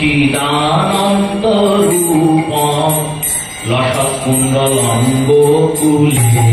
সচ্চিদানন্দ রূপম লসৎকুণ্ডলঙ্গ কুলে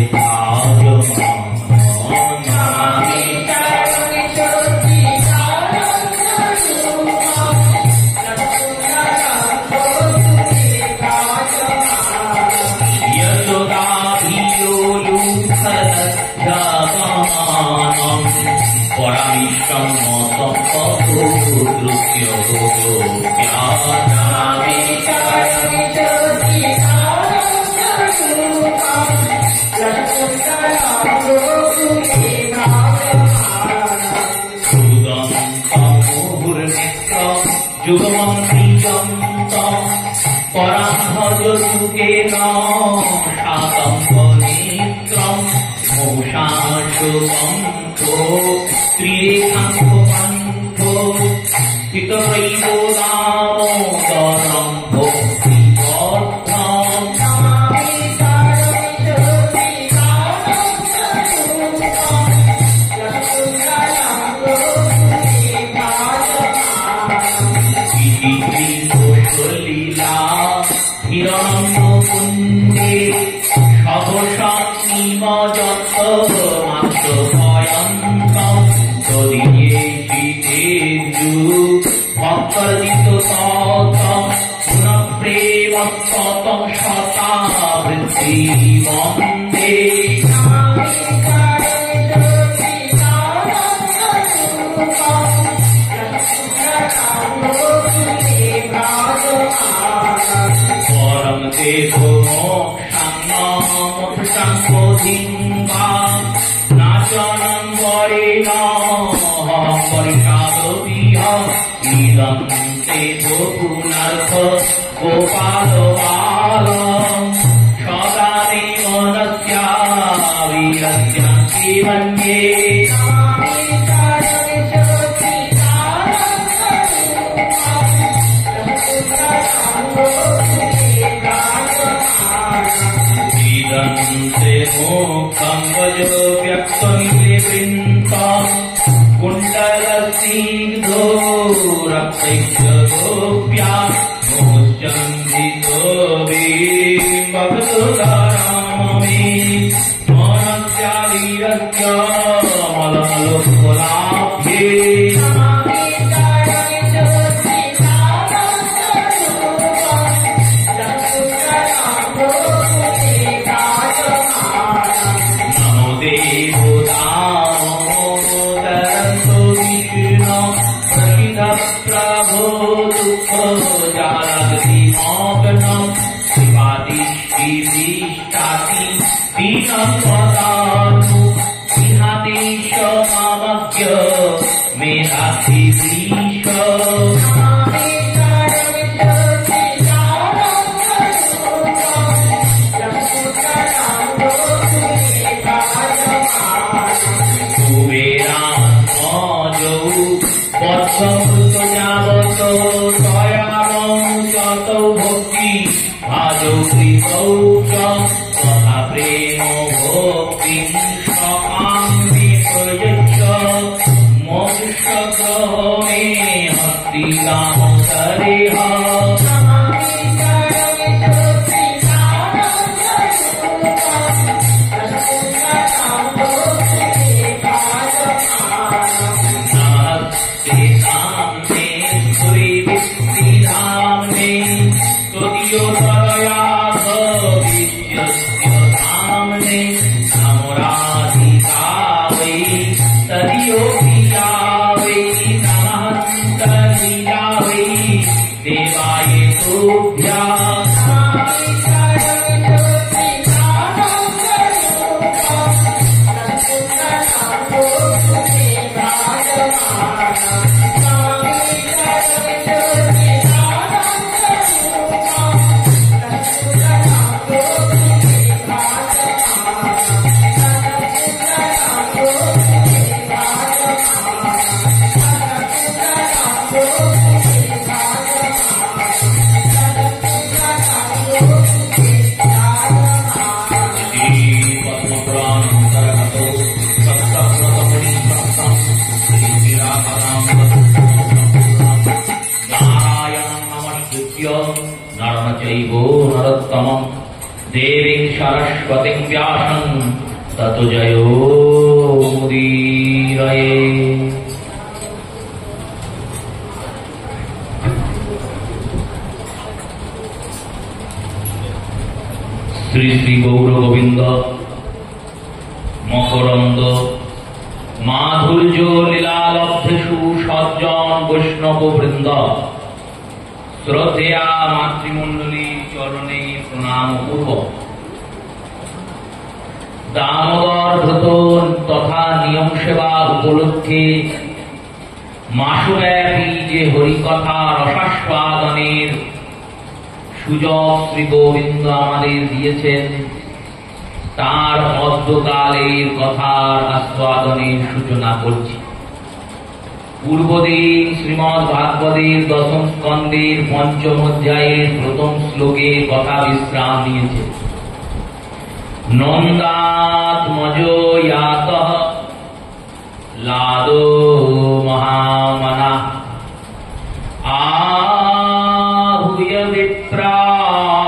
चैव नरोत्तमं देवीं सरस्वतीं व्यासं ततो जयो मुदीरये। श्री श्री गौर गोविंद मकरंद माधुर्य लीलालब्धेषु सज्जन वैष्णव वृंद श्रद्धेया मातृमंडली चरणे प्रणाम पूर्व दामोदर व्रत तथा नियम सेवा उपलक्षे मासब्यापी जे हरिकथा रसास्वादनेर সুযোগ শ্রী গোবিন্দ আমাদের দিয়েছেন তার মধ্যকালের কথার আস্বাদনের সূচনা করছি। পূর্বদিন শ্রীমদ্ ভাগবতের দশম স্কন্ধের পঞ্চম অধ্যায়ের প্রথম শ্লোকে কথা বিশ্রাম নিয়েছে। নন্দাত্মজো ইয়াতঃ লাদো মহামনা আহুয় বিপ্রাণ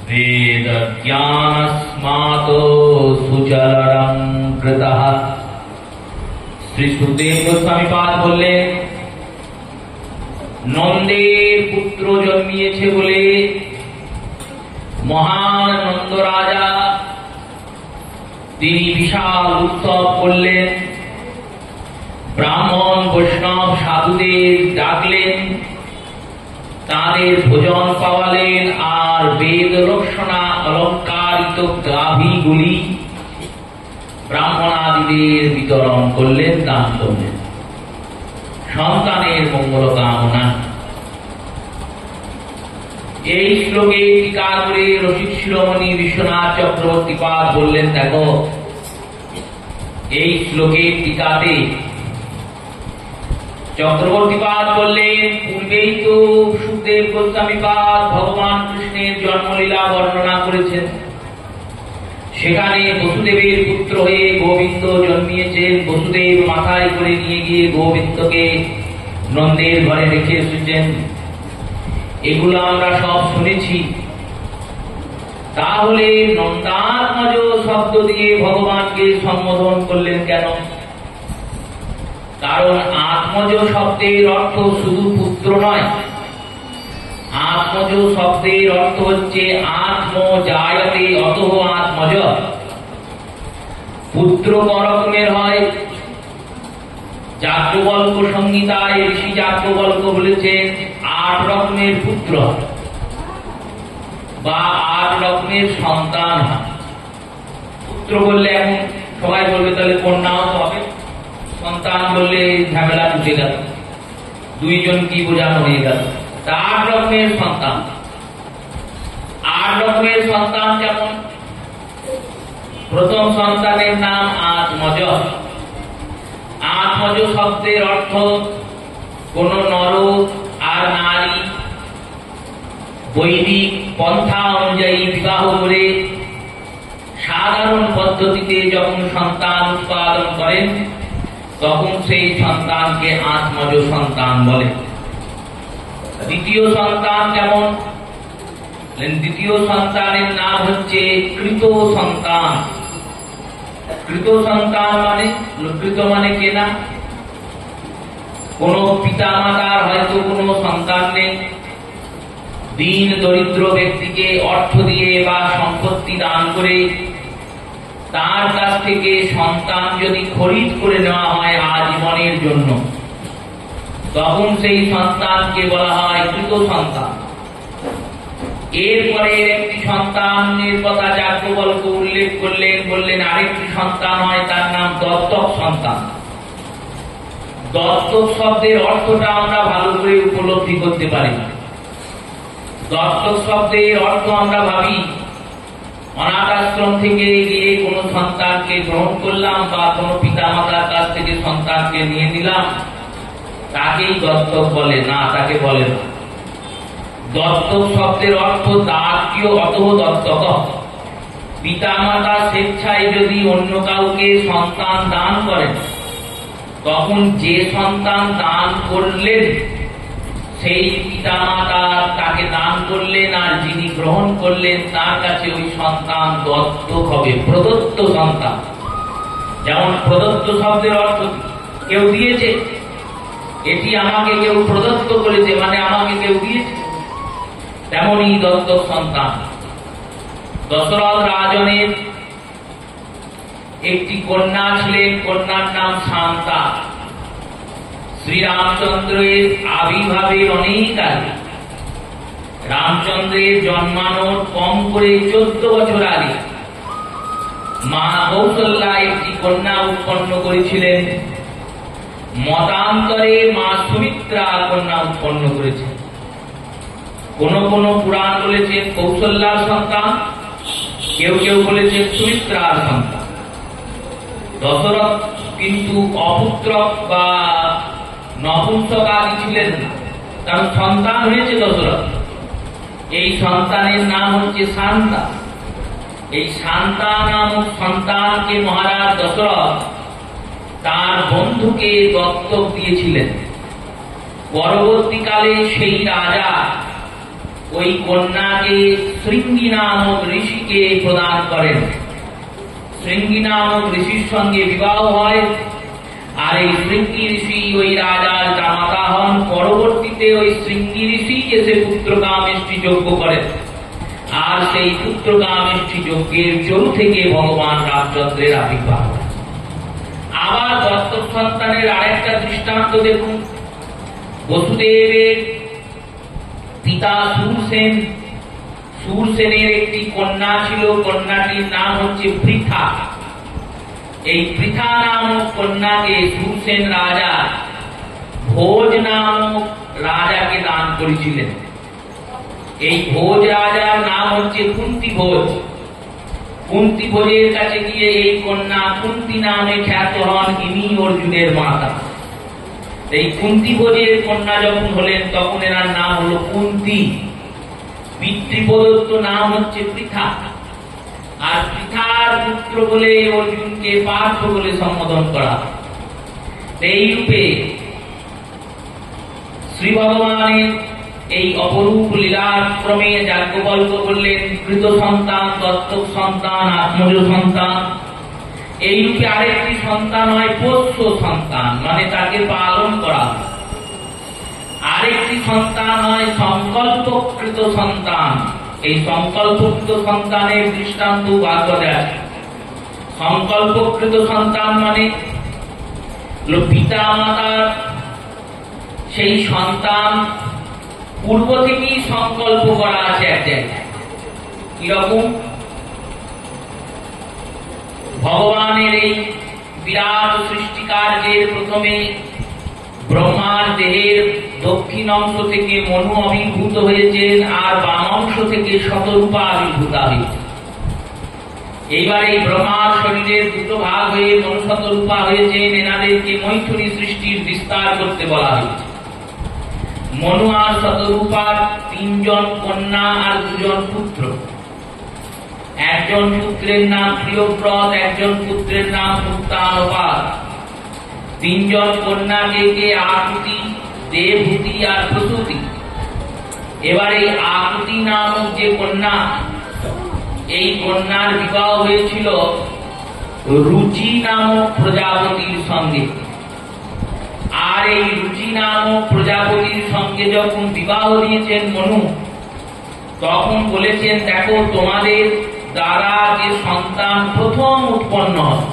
বেদ জ্ঞানস্মাত সুচরং কৃতঃ। শ্রী সুখদেব গোস্বামী পাদ বললেন, নন্দের পুত্র জন্মিয়েছে বলে মহান নন্দ রাজা তিনি বিশাল উৎসব করলেন, ব্রাহ্মণ বৈষ্ণব সাধুদের ডাকলেন, তাদের ভোজন পাওয়ালেন, আর বেদ রক্ষণা অলঙ্কারিত গাভীগুলি ব্রাহ্মণাদিদের বিতরণ করলেন, দান করলেন সন্তানের মঙ্গল কামনা। এই শ্লোকে টিকা করে রসিক শিরোমণি বিশ্বনাথ চক্রবর্তী পাদ বললেন, দেখো এই শ্লোকের টিকাতে চক্রবর্তী পাদ বললেন, পূর্বেই তো সুখদেব গোস্বামী পাদ ভগবান কৃষ্ণের জন্মলীলা বর্ণনা করেছেন। সেখানে বসুদেবের পুত্র হয়ে গোবিন্দ জন্মিয়েছেন। বসুদেব মাথায় করে নিয়ে গিয়ে গোবিন্দকে নন্দের ঘরে রেখে এসেছেন। এগুলো আমরা সব শুনেছি। তাহলে নন্দাত্মজ শব্দ দিয়ে ভগবানকে সম্বোধন করলেন কেন? কারণ আত্মজ শব্দের অর্থ শুধু পুত্র নয়, আত্মজ শব্দের অর্থ হচ্ছে আত্ম জায়তে অতঃ আত্মজ। পুত্র করকমের হয়। যাজ্ঞবল্ক্য সংহিতায় ঋষি যাজ্ঞবল্ক্য বলেছেন 8 রকমের পুত্র বা 8 রকমের সন্তান হয়। পুত্র বললে এখন সবাই বলবে তাহলে কন্যাও তো হবে, সন্তান বললে ঝামেলা উঠে গেল, দুইজন কি বোঝানো হয়ে গেল। 8 রকমের সন্তান। 8 রকমের সন্তান যেমন, প্রথম সন্তানের নাম আত্মজ। আত্মজ শব্দের অর্থ কোন নর আর নারী বৈদিক পন্থা অনুযায়ী বিবাহ করে সাধারণ পদ্ধতিতে যখন সন্তান উৎপাদন করেন তখন সেই সন্তানকে আত্মজ সন্তান বলে। দ্বিতীয় সন্তান যেমন, দ্বিতীয় সন্তানের নাম হচ্ছে কৃত সন্তান। কৃত সন্তান মানে, কৃত মানে কেনা, কোন পিতা মাতার হয়তো কোনো সন্তান নেই, দীন দরিদ্র ব্যক্তিকে অর্থ দিয়ে বা সম্পত্তি দান করে তার কাছ থেকে সন্তান যদি খরিদ করে নেওয়া হয় আজীবনের জন্য, তখন সেই সন্তানকে বলা হয় কৃত সন্তান। এরপরে একটি সন্তানের কথা যাজ্ঞবল্ক্য উল্লেখ করলেন, বললেন আরেকটি সন্তান হয়, তার নাম দত্তক সন্তান। দত্তক শব্দের অর্থটা আমরা ভালো করে উপলব্ধি করতে পারি। দত্তক শব্দের অর্থ আমরা ভাবি অনাথ আশ্রম থেকে গিয়ে কোন সন্তানকে গ্রহণ করলাম বা কোন পিতা মাতার কাছ থেকে সন্তানকে নিয়ে নিলাম, তাকেই দত্তক বলে। না, তাকে বলে না। দত্তক শব্দের অর্থ দাত্রীয় অতঃ দত্তক। পিতা মাতা স্বেচ্ছায় যদি অন্য কাউকে সন্তান দান করেন, তখন যে সন্তান দান করলেন সেই পিতামাতা তাকে দান করলেন, আর যিনি গ্রহণ করলেন তার কাছে ওই সন্তান দত্তক হবে, প্রদত্ত সন্তান। যেমন প্রদত্ত শব্দের অর্থ কেউ দিয়েছে, এটি আমাকে কেউ প্রদত্ত করেছে, মানে আমাকে কেউ দিয়েছে, তেমনই দত্তক সন্তান। দশরথ রাজনের একটি কন্যা ছিলেন, কন্যার নাম শান্তা। শ্রীরামচন্দ্রের আবির্ভাবের অনেক আগে, রামচন্দ্রের জন্মানোর কম করে 14 বছর আগে মা কৌশল্যা একটি কন্যা উৎপন্ন করেছিলেন। মতান্তরে মা সুমিত্রা কন্যা উৎপন্ন করেছেন। কোন কোন পুরাণ বলেছেন কৌশল্যার সন্তান, কেউ কেউ বলেছেন সুমিত্রার সন্তান। দশরথ কিন্তু অপুত্রক বা নপুংসক আদি ছিলেন না, কারণ সন্তান হয়েছে দশরথ। এই সন্তানের নাম হচ্ছে শান্তা। এই শান্তা নামক সন্তানকে মহারাজ দশরথ তার বন্ধুকে দত্তক দিয়েছিলেন। পরবর্তীকালে সেই রাজা ওই কন্যাকে শৃঙ্গী নামক ঋষিকে প্রদান করেন। শৃঙ্গী নামক ঋষির সঙ্গে বিবাহ হয়, আর এই শৃঙ্গী ঋষি ওই রাজার জামাতা হন। পরবর্তীতে ওই শৃঙ্গী ঋষি এসে পুত্রকামেষ্টি যজ্ঞ করেন, আর সেই পুত্রকামেষ্টি যজ্ঞের জল থেকে ভগবান রামচন্দ্রের আবির্ভাব। আবার দত্তক সন্তানের আরেকটা দৃষ্টান্ত দেখুন। বসুদেবের পিতা সুরসেন, সুরসেনের একটি কন্যা ছিল, কন্যাটির নাম হচ্ছে পৃথা। এই পৃথা নামক কন্যাকে সুরসেন রাজা ভোজ নামক রাজাকে দান করেছিলেন। এই ভোজ রাজার নাম হচ্ছে কুন্তি ভোজ। কুন্তি ভোজের কাছে গিয়ে এই কন্যা কুন্তি নামে খ্যাত হন, ইনি অর্জুনের মাতা। এই কুন্তি ভোজের কন্যা যখন হলেন তখন এনার নাম হলো কুন্তি। পিতৃপ্রদত্ত নাম হচ্ছে পৃথা। আর পৃথার পুত্র বলে অর্জুনকে পার্থ বলে সম্বোধন করা। এই রূপে শ্রী ভগবানের এই অপরূপ লীলার ক্রমে যাজ্ঞবল্ক্য বললেন কৃত সন্তান, দত্তক সন্তান, আত্মজ সন্তান। এই রূপে আরেকটি সন্তান হয় পোষ্য সন্তান, মানে তাকে পালন করা। আরেকটি সন্তান হয় সংকল্পকৃত সন্তান। এই সংকল্পকৃত সন্তানের দৃষ্টান্ত ভাগবতে আছে। সংকল্পকৃত সন্তান মানে পিতা মাতার সেই সন্তান পূর্ব থেকেই সংকল্প করা আছে এক জায়গায়। কিরকম? ভগবানের এই বিরাট সৃষ্টি কার্যের প্রথমে ব্রহ্মার দেহের দক্ষিণ অংশ থেকে মনু আবির্ভূত হয়েছেন, আর বাম অংশ থেকে শতরূপা আবির্ভূত হয়েছে। এইবার এই ব্রহ্মার শরীরের দুটো ভাগ হয়ে মনু শতরূপা হয়েছেন। এনাদেরকে মৈথুনী সৃষ্টির বিস্তার করতে বলা হয়েছে। মনু আর শতরূপার 3 জন কন্যা আর 2 জন পুত্র। একজন পুত্রের নাম প্রিয়ব্রত, একজন পুত্রের নাম উত্তানপাদ। 3 জন কন্যা কে আকুতি, দেবভূতি আর প্রসূতি। এবার এই আকুতি নামক যে কন্যা, এই কন্যার বিবাহ হয়েছিল রুচি নামক প্রজাপতির সঙ্গে। আর এই রুচি নামক প্রজাপতির সঙ্গে যখন বিবাহ দিয়েছেন মনু, তখন বলেছেন দেখো তোমাদের দ্বারা যে সন্তান প্রথম উৎপন্ন হয়,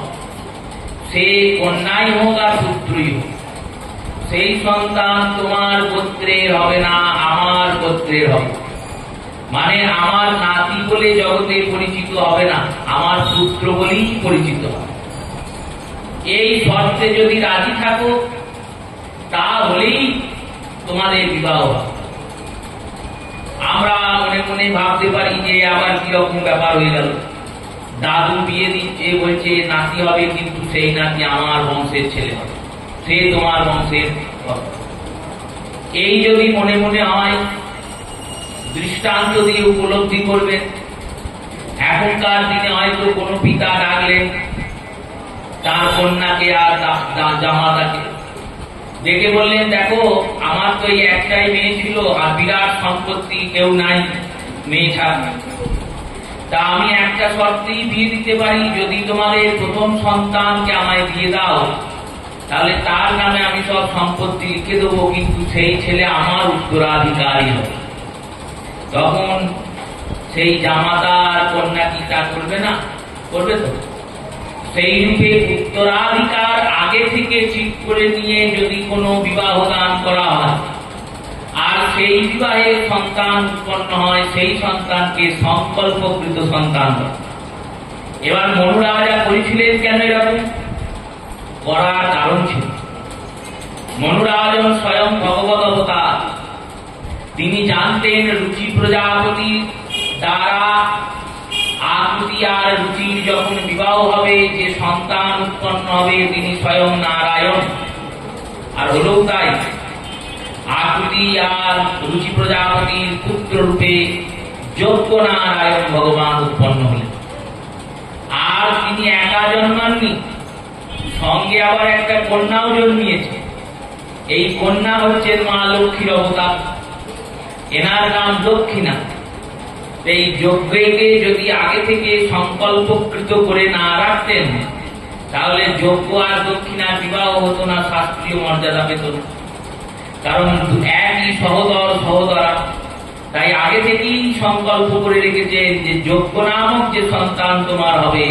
সে কন্যাই হোক আর পুত্রই হোক, সেই সন্তান তোমার গোত্রের হবে না, আমার গোত্রের হবে। মানে আমার নাতি বলে জগতে পরিচিত হবে না, আমার পুত্র বলেই পরিচিত হবে। এই শর্তে যদি রাজি থাকো তাহলেই তোমাদের বিবাহ হবে। আমরা মনে মনে ভাবতে পারি যে আবার কিরকম ব্যাপার হয়ে গেল, দাদু বিয়ে দিচ্ছে, বলছে নাতি হবে, কিন্তু সেই নাতি আমার বংশের ছেলে হবে, সে তোমার বংশের হবে। এই যদি মনে মনে হয়, দৃষ্টান্ত দিয়ে উপলব্ধি করবেন। এখনকার দিনে হয়তো কোনো পিতা ডাকলেন তার কন্যাকে আর জামাতাকে, ডেকে বললেন, দেখো আমার তো এই একটাই মেয়ে ছিল আর বিরাট সম্পত্তি, কেউ নাই মেয়ে ছাড়া। তা আমি একটা শর্তেই বিয়ে দিতে পারি, যদি তোমাদের প্রথম সন্তানকে আমায় দিয়ে দাও তাহলে তার নামে আমি সব সম্পত্তি লিখে দেবো, কিন্তু সেই ছেলে আমার উত্তরাধিকারী হবে। তখন সেই জামাতার কন্যা কি তা করবে না? করবে তো। সেই রূপে উত্তরাধিকার আগে থেকে ঠিক করে নিয়ে যদি কোনো বিবাহ দান করা হয় আর সেই বিবাহে সন্তান উৎপন্ন হয়, সেই সন্তানকে সংকল্পকৃত সন্তান হয়। এবার মনু রাজা করেছিলেন কেন এরকম? করার কারণ ছিল, মনু রাজন স্বয়ং ভগবত অবতার। তিনি জানতেন রুচি প্রজাপতি দ্বারা আকুতি আর রুচির যখন বিবাহ হবে, যে সন্তান উৎপন্ন হবে তিনি স্বয়ং নারায়ণ। আর হলেও তাই, আকুতি আর রুচি প্রজাপতির পুত্র রূপে যজ্ঞ নারায়ণ ভগবান উৎপন্ন হলেন। আর তিনি একা জন্মাননি, সঙ্গে আবার একটা কন্যাও জন্মিয়েছে। এই কন্যা হচ্ছেন মা লক্ষ্মীর অবতার, এনার নাম দক্ষিণা। এই যজ্ঞকে যদি আগে থেকে সংকল্পকৃত করে না রাখতেন তাহলে যজ্ঞ আর দক্ষিণার বিবাহ হতো না, শাস্ত্রীয় মর্যাদা পেত না। কারণ একই সহোদর সহোদরা, তাই আগে থেকেই সংকল্প করে রেখেছেন যে যজ্ঞ নামক যে সন্তান তোমার হবে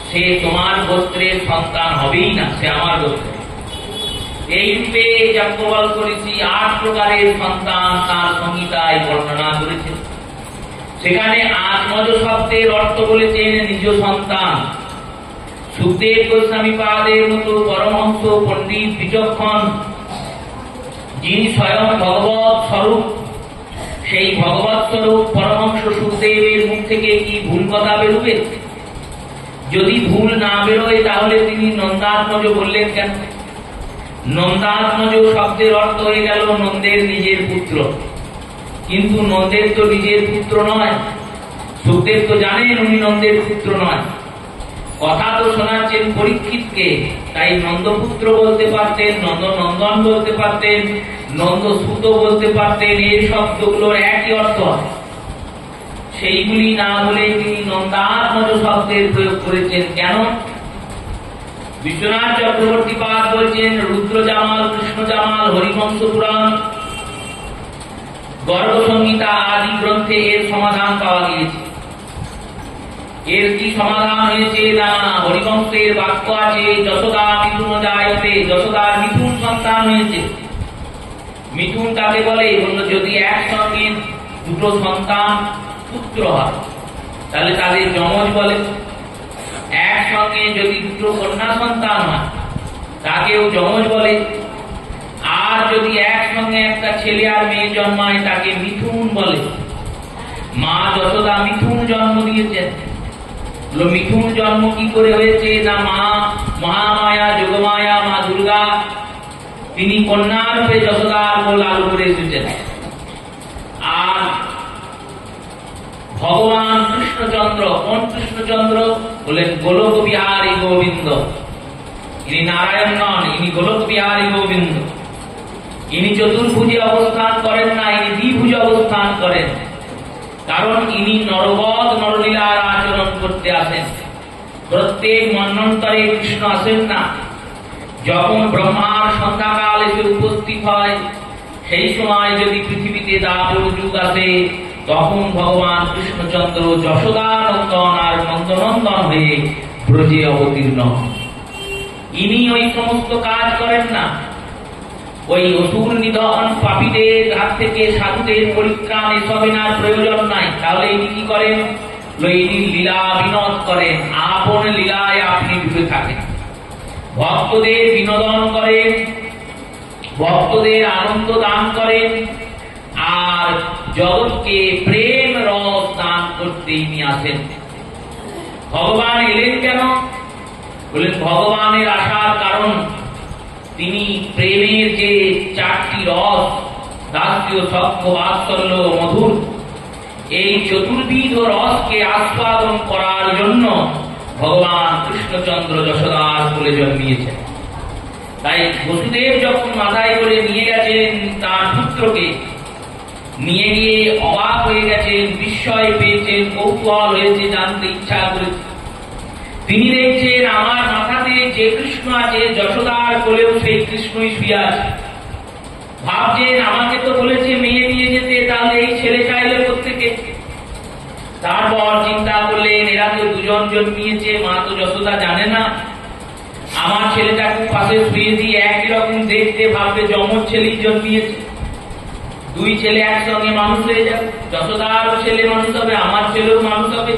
সে তোমার গোত্রের সন্তান হবেই না, সে আমার গোত্রের। এই রূপে যজ্ঞবল করেছি 8 প্রকারের সন্তান তার সংহিতায় বর্ণনা করেছে। সেখানে আত্মজ শব্দের অর্থ বলেছেন নিজ সন্তান। সুখদেব গোস্বামী পাদের মতো পরমহংস পণ্ডিত বিচক্ষণ, যিনি স্বয়ং ভগবত স্বরূপ, সেই ভগবত স্বরূপ পরমহংস সুখদেবের মুখ থেকে কি ভুল কথা বেরোবে? যদি ভুল না বেরোয় তাহলে তিনি নন্দাত্মজ বললেন কেন? নন্দাত্মজ শব্দের অর্থ হয়ে গেল নন্দের নিজের পুত্র, কিন্তু নন্দের তো নিজের পুত্র নয়। সুখদেব তো জানেন উনি নন্দের পুত্র নয়। কথা তো শোনাচ্ছেন পরীক্ষিতকে, তাই নন্দপুত্র বলতে পারতেন, নন্দনন্দন বলতে পারতেন, নন্দসুত বলতে পারতেন। এই শব্দগুলোর একই অর্থ হয়। সেইগুলি না বলে তিনি নন্দাত্মজ শব্দের প্রয়োগ করেছেন কেন? বিশ্বনাথ চক্রবর্তী পাদ বলছেন, রুদ্র জামাল, কৃষ্ণ জামাল, হরিবংশ পুরাণ, গর্গ সংহিতা আদি গ্রন্থে এর সমাধান পাওয়া গিয়েছে। এর কি সমাধান হয়েছে না? হরিবংশের বাক্য আছে, যশোদা মিথুন জায়তে, যশোদার মিথুন সন্তান হয়েছে। মিথুন কাকে বলে? বলল যদি একসঙ্গে দুটো সন্তান পুত্র হয় তাহলে তাদের যমজ বলে। একসঙ্গে যদি দুটো কন্যা সন্তান হয় তাকেও যমজ বলে। আর যদি একসঙ্গে একটা ছেলে আর মেয়ে জন্মায় তাকে মিথুন বলে। মা যশোদা মিথুন জন্ম দিয়েছেন। মিথুন জন্ম কি করে হয়েছে? না মা মহামায়া যোগমায়া মা দুর্গা তিনি কন্যা রূপে যশোদার কোল আলো করে এসেছেন। আর ভগবান কৃষ্ণচন্দ্র, কোন কৃষ্ণচন্দ্র? বলেন গোলক বিহারী গোবিন্দ। ইনি নারায়ণ নন, ইনি গোলক বিহারী গোবিন্দ। ইনি চতুর্ভুজে অবস্থান করেন না, ইনি দ্বিভুজে অবস্থান করেন। কারণ ইনি নরবধ নরলীলার আচরণ করতে আসেন। প্রত্যেক মন্বন্তরে কৃষ্ণ আসেন না। যখন ব্রহ্মার সন্ধ্যাকাল এসে উপস্থিত হয় সেই সময় যদি পৃথিবীতে দাপর যুগ আসে তখন ভগবান কৃষ্ণচন্দ্র যশোদানন্দন আর নন্দনন্দন হয়ে ব্রজে অবতীর্ণ। ইনি ওই সমস্ত কাজ করেন না। ওই অসুর নিধন, পাপীদের হাত থেকে সাধুদের পরিত্রাণ, এসব এনার প্রয়োজন নাই। তাহলে ইনি কি করেন? ইনি লীলা বিনোদ করেন, আপন লীলায় আপনি ডুবে থাকেন। ভক্তদের বিনোদন করেন, ভক্তদের আনন্দ দান করেন, আর জগৎকে প্রেম রস দান করতে ইনি আসেন। ভগবান এলেন কেন? বলেন ভগবানের আসার কারণ তিনি প্রেমের যে 4টি রস, দাস্য, সখ্য, বাৎসল্য, মধুর, এই চতুর্বিধ রসকে আস্বাদন করার জন্য ভগবান কৃষ্ণচন্দ্র যশোদার কোলে জন্মিয়েছেন। তাই বসুদেব যখন মাথায় করে নিয়ে গেছেন তার পুত্রকে, নিয়ে গিয়ে অবাক হয়ে গেছেন, বিস্ময় পেয়েছেন, কৌতূহল হয়েছে, জানতে ইচ্ছা করেছে। তিনি দেখছেন আমার মাথাতে যে কৃষ্ণ আছে, যশোদার কোলেও সেই কৃষ্ণই শুয়ে আছে। ভাবছেন আমাকে তো বলেছে মেয়ে নিয়ে যেতে, তাহলে এই ছেলে চাইলে প্রত্যেকে। তারপর চিন্তা করলেন এরা তো দুজন জন্মিয়েছে, মা তো যশোদা জানে না। আমার ছেলেটাকে পাশে শুয়ে দিয়ে একই রকম দেখতে, ভাববে যমজ ছেলেই জন্মিয়েছে, দুই ছেলে একসঙ্গে মানুষ হয়ে যাবে, যশোদারও ছেলে মানুষ হবে, আমার ছেলেও মানুষ হবে।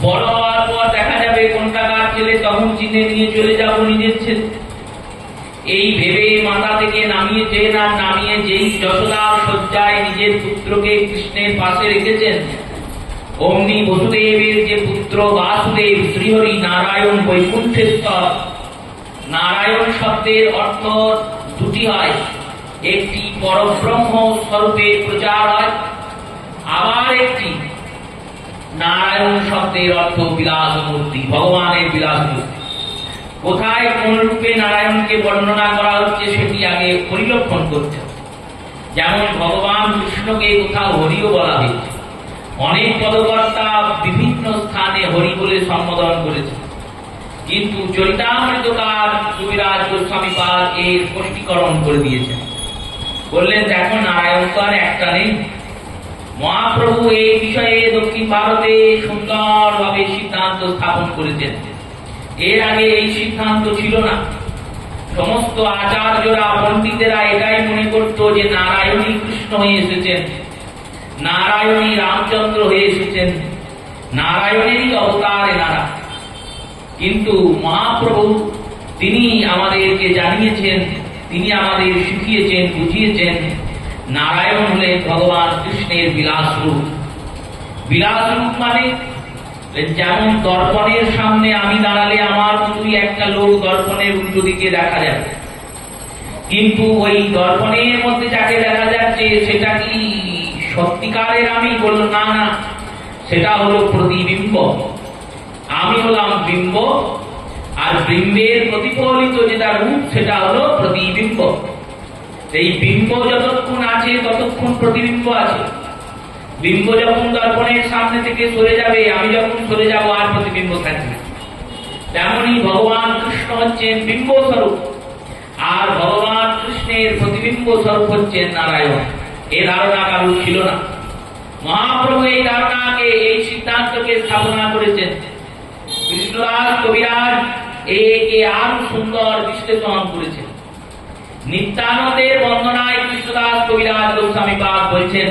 বড় হওয়ার পর দেখা যাবে কোনটা কার ছেলে, তখন চিনে নিয়ে চলে যাব নিজের ছেলে। এই ভেবে মাথা থেকে নামিয়েছেন, আর নামিয়ে যেই যশোদার শয্যায় নিজের পুত্রকে কৃষ্ণের পাশে রেখেছেন, অমনি বসুদেবের যে পুত্র বাসুদেব শ্রীহরি নারায়ণ বৈকুণ্ঠেশ্বর। নারায়ণ শব্দের অর্থ দুটি হয়, একটি পরব্রহ্ম স্বরূপের প্রচার হয়, আবার একটি নারায়ণ শব্দের অর্থ বিলাস মূর্তি, ভগবানের বিলাস মূর্তি। কোথায় কোন রূপে নারায়ণকে বর্ণনা করা হচ্ছে সেটি আগে পরিলক্ষণ করতে হবে। যেমন ভগবান কৃষ্ণকে কোথাও হরিও বলা হয়েছে, অনেক পদকর্তা বিভিন্ন স্থানে হরি বলে সম্বোধন করেছে, কিন্তু চরিতামৃতকার কবিরাজ গোস্বামী পাদ এর স্পষ্টীকরণ করে দিয়েছেন। বললেন দেখো নারায়ণ তো আর একটা নেই। মহাপ্রভু এই বিষয়ে দক্ষিণ ভারতে সুন্দরভাবে সিদ্ধান্ত স্থাপন করেছেন। এর আগে এই সিদ্ধান্ত ছিল না। সমস্ত আচার্যরা পণ্ডিতেরা এটাই মনে করত যে নারায়ণী কৃষ্ণ হয়ে এসেছেন, নারায়ণী রামচন্দ্র হয়ে এসেছেন, নারায়ণেরই অবতার এনারা। কিন্তু মহাপ্রভু তিনি আমাদেরকে জানিয়েছেন, তিনি আমাদের শিখিয়েছেন, বুঝিয়েছেন নারায়ণ হলেন ভগবান কৃষ্ণের বিলাস রূপ। বিলাস রূপ মানে যেমন দর্পণের সামনে আমি দাঁড়ালে আমার মতোই একটা লোক দর্পণের উল্টো দিকে দেখা যাবে, কিন্তু ওই দর্পণের মধ্যে যাকে দেখা যাচ্ছে সেটা কি সত্যিকারের আমি? বলল না না, সেটা হলো প্রতিবিম্ব। আমি হলাম বিম্ব, আর বিম্বের প্রতিফলিত যেটা রূপ সেটা হলো প্রতিবিম্ব। এই বিম্ব যতক্ষণ আছে ততক্ষণ প্রতিবিম্ব আছে। বিম্ব যখন দর্পণের সামনে থেকে সরে যাবে, আমি যখন সরে যাব, আর প্রতিবিম্ব থাকবে। তেমনি ভগবান কৃষ্ণ হচ্ছেন বিম্ব স্বরূপ, আর ভগবান কৃষ্ণের প্রতিবিম্ব স্বরূপ হচ্ছেন নারায়ণ। এই ধারণা কারণ ছিল না। মহাপ্রভু এই ধারণাকে, এই সিদ্ধান্তকে স্থাপনা করেছেন। কৃষ্ণদাস কবিরাজ একে আরো সুন্দর বিশ্লেষণ করেছেন। নিত্যানন্দের বন্দনায় কৃষ্ণদাস কবিরাজ গোস্বামী পাদ বলছেন,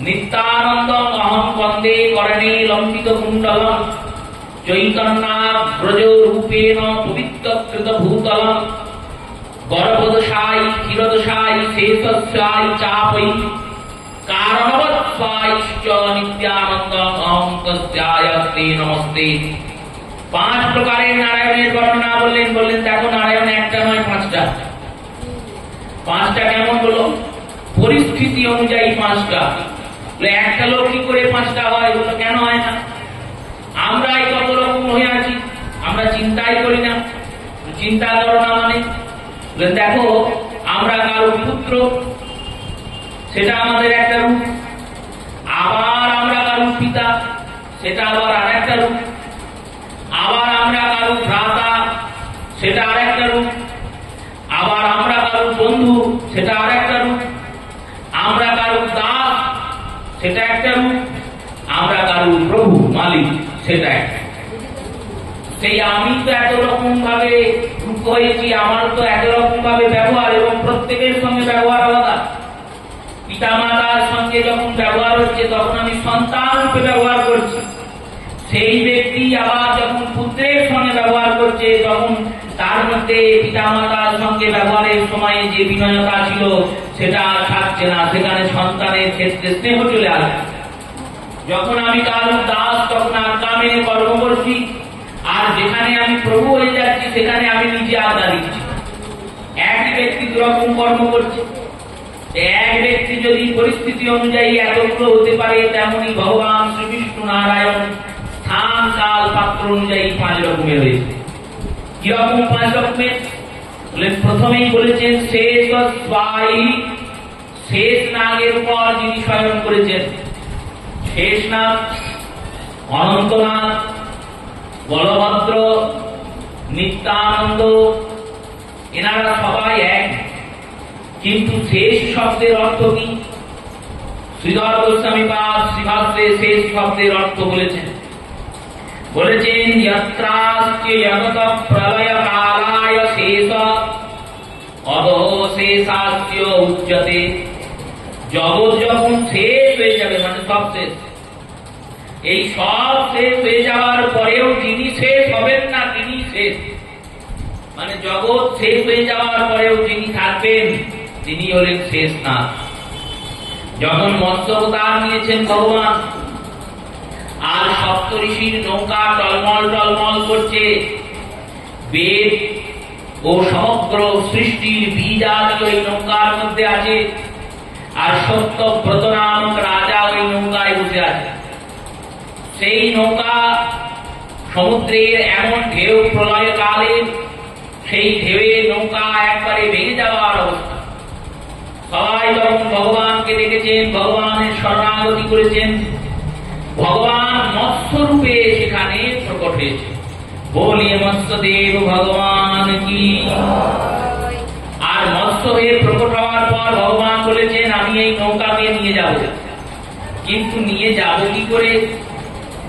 নিত্যানন্দ অহং বন্দে করণে লম্বিত কুণ্ডলম চৈতন্যাৎ ব্রজ রূপেণ পবিত্রকৃত ভূতলম গর্ভদশাই ক্ষীরদশাই শেষস্যাই চাপৈ কারণবৎস্বাইশ্চ নিত্যানন্দং অহং তস্যাস্তে নমস্তে। পাঁচ প্রকারের নারায়ণের বর্ণনা বললেন। বললেন দেখো নারায়ণ একটা নয়, পাঁচটা। পাঁচটা কেমন হলো? পরিস্থিতি অনুযায়ী পাঁচটা। একটা লোক কি করে পাঁচটা হয়? ওটা কেন হয় না? আমরাই কত রকম হয়ে আছি, আমরা চিন্তাই করি না। চিন্তা করো না মানে দেখো, আমরা কারো পুত্র, সেটা আমাদের একটা রূপ। আবার আমরা কারো পিতা, সেটা আবার আর একটা রূপ। আবার আমরা কারো ভ্রাতা, সেটা আর একটা রূপ। আবার আমরা কারো বন্ধু, সেটা আর একটা রূপ। আমরা কারো দাস, সেটা একটা রূপ। আমরা কারো প্রভু মালিক, সেটা একটা। সেই আমি তো এত রকম ভাবে রূপ হয়েছি, আমার তো এত রকম ভাবে ব্যবহার, এবং প্রত্যেকের সঙ্গে ব্যবহার আলাদা। পিতা মাতার সঙ্গে যখন ব্যবহার হচ্ছে তখন আমি সন্তান রূপে ব্যবহার করছি। সেই ব্যক্তি আবার যখন পুত্রের সঙ্গে ব্যবহার করছে তখন তার মধ্যে পিতা মাতার সঙ্গে ব্যবহারের সময় যে বিনয়তা ছিল সেটা থাকছে না, সেখানে সন্তানের ক্ষেত্রে স্নেহ চলে আসে। যখন আমি কারো দাস তখন আজ্ঞা মেনে কর্ম করছি, আর যেখানে আমি প্রভু হয়ে যাচ্ছি সেখানে আমি নিজে আজ্ঞা দিচ্ছি। একই ব্যক্তি দুরকম কর্ম করছে। এক ব্যক্তি যদি পরিস্থিতি অনুযায়ী এতগুলো হতে পারে, তেমনি ভগবান শ্রীবিষ্ণু নারায়ণ স্থান কাল পাত্র অনুযায়ী পাঁচ রকমের হয়েছে। কিরকম পাঁচ রকমের? প্রথমেই বলেছেন শেষ স্বায়ী, শেষ নাগের উপর যিনি শয়ন করেছেন। শেষ নাগ, অনন্তনাগ, বলভদ্র, নিত্যানন্দ, এনারা সবাই এক, কিন্তু শেষ শব্দের অর্থ কি? শ্রীধর গোস্বামী পাদ শ্রীভাষ্যে শেষ শব্দের অর্থ বলেছেন যত্রাস্তে জগত প্রলয় কালায় শেষ অধো শেষাস্য উচ্যতে। জগৎ যখন শেষ হয়ে যাবে, মানে সব শেষ, এই সব শেষ হয়ে যাওয়ার পরেও যিনি শেষ হবেন না তিনি শেষ, মানে জগৎ শেষ হয়ে যাওয়ার পরেও যিনি থাকবেন তিনি হলেন শেষ না। যখন মৎস্য অবতার নিয়েছেন ভগবান, আর সপ্তঋষির নৌকা টলমল টলমল করছে, বেদ ও সমগ্র সৃষ্টির বীজ আদি ওই নৌকার মধ্যে আছে, আর সত্যব্রত নামক রাজা ওই নৌকায় বসে আছে। সেই নৌকা সমুদ্রের এমন ঢেউ প্রলয় কালে, সেই ঢেউয়ে নৌকা একবারে ভেঙে যাওয়ার অবস্থা। সবাই যখন ভগবানকে দেখেছেন, ভগবানের শরণাগতি করেছেন, ভগবান মৎস্য রূপে সেখানে প্রকট হয়েছে। বলিয়ে মৎস্যদেব ভগবান কি। আর মৎস্য হয়ে প্রকট হওয়ার পর ভগবান বলেছেন আমি এই নৌকাকে নিয়ে যাব, কিন্তু নিয়ে যাব কি করে?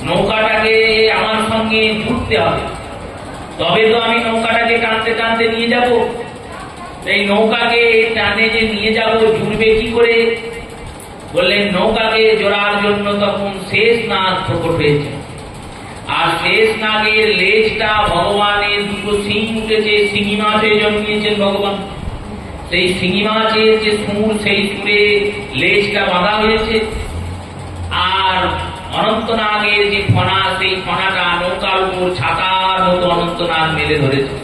নৌকাটাকে আমার সঙ্গে জুড়তে হবে, তবে তো আমি নৌকাটাকে টানতে টানতে নিয়ে যাব। এই নৌকাকে টানে যে নিয়ে যাব, জুড়বে কি করে? বললেন নৌকাকে জোড়ার জন্য তখন শেষ নাগ প্রকট হয়েছে। আর শেষ নাগের লেজটা ভগবানের দুটো শিং উঠেছে, শিঙি মাছ হয়ে জন্মিয়েছেন ভগবান। সেই শিঙি মাছের যে সুর, সেই সুরে লেজটা বাঁধা হয়েছে। আর অনন্তনাগের যে ফণা, সেই ফণাটা নৌকার উপর ছাতার মতো অনন্তনাগ মেলে ধরেছে।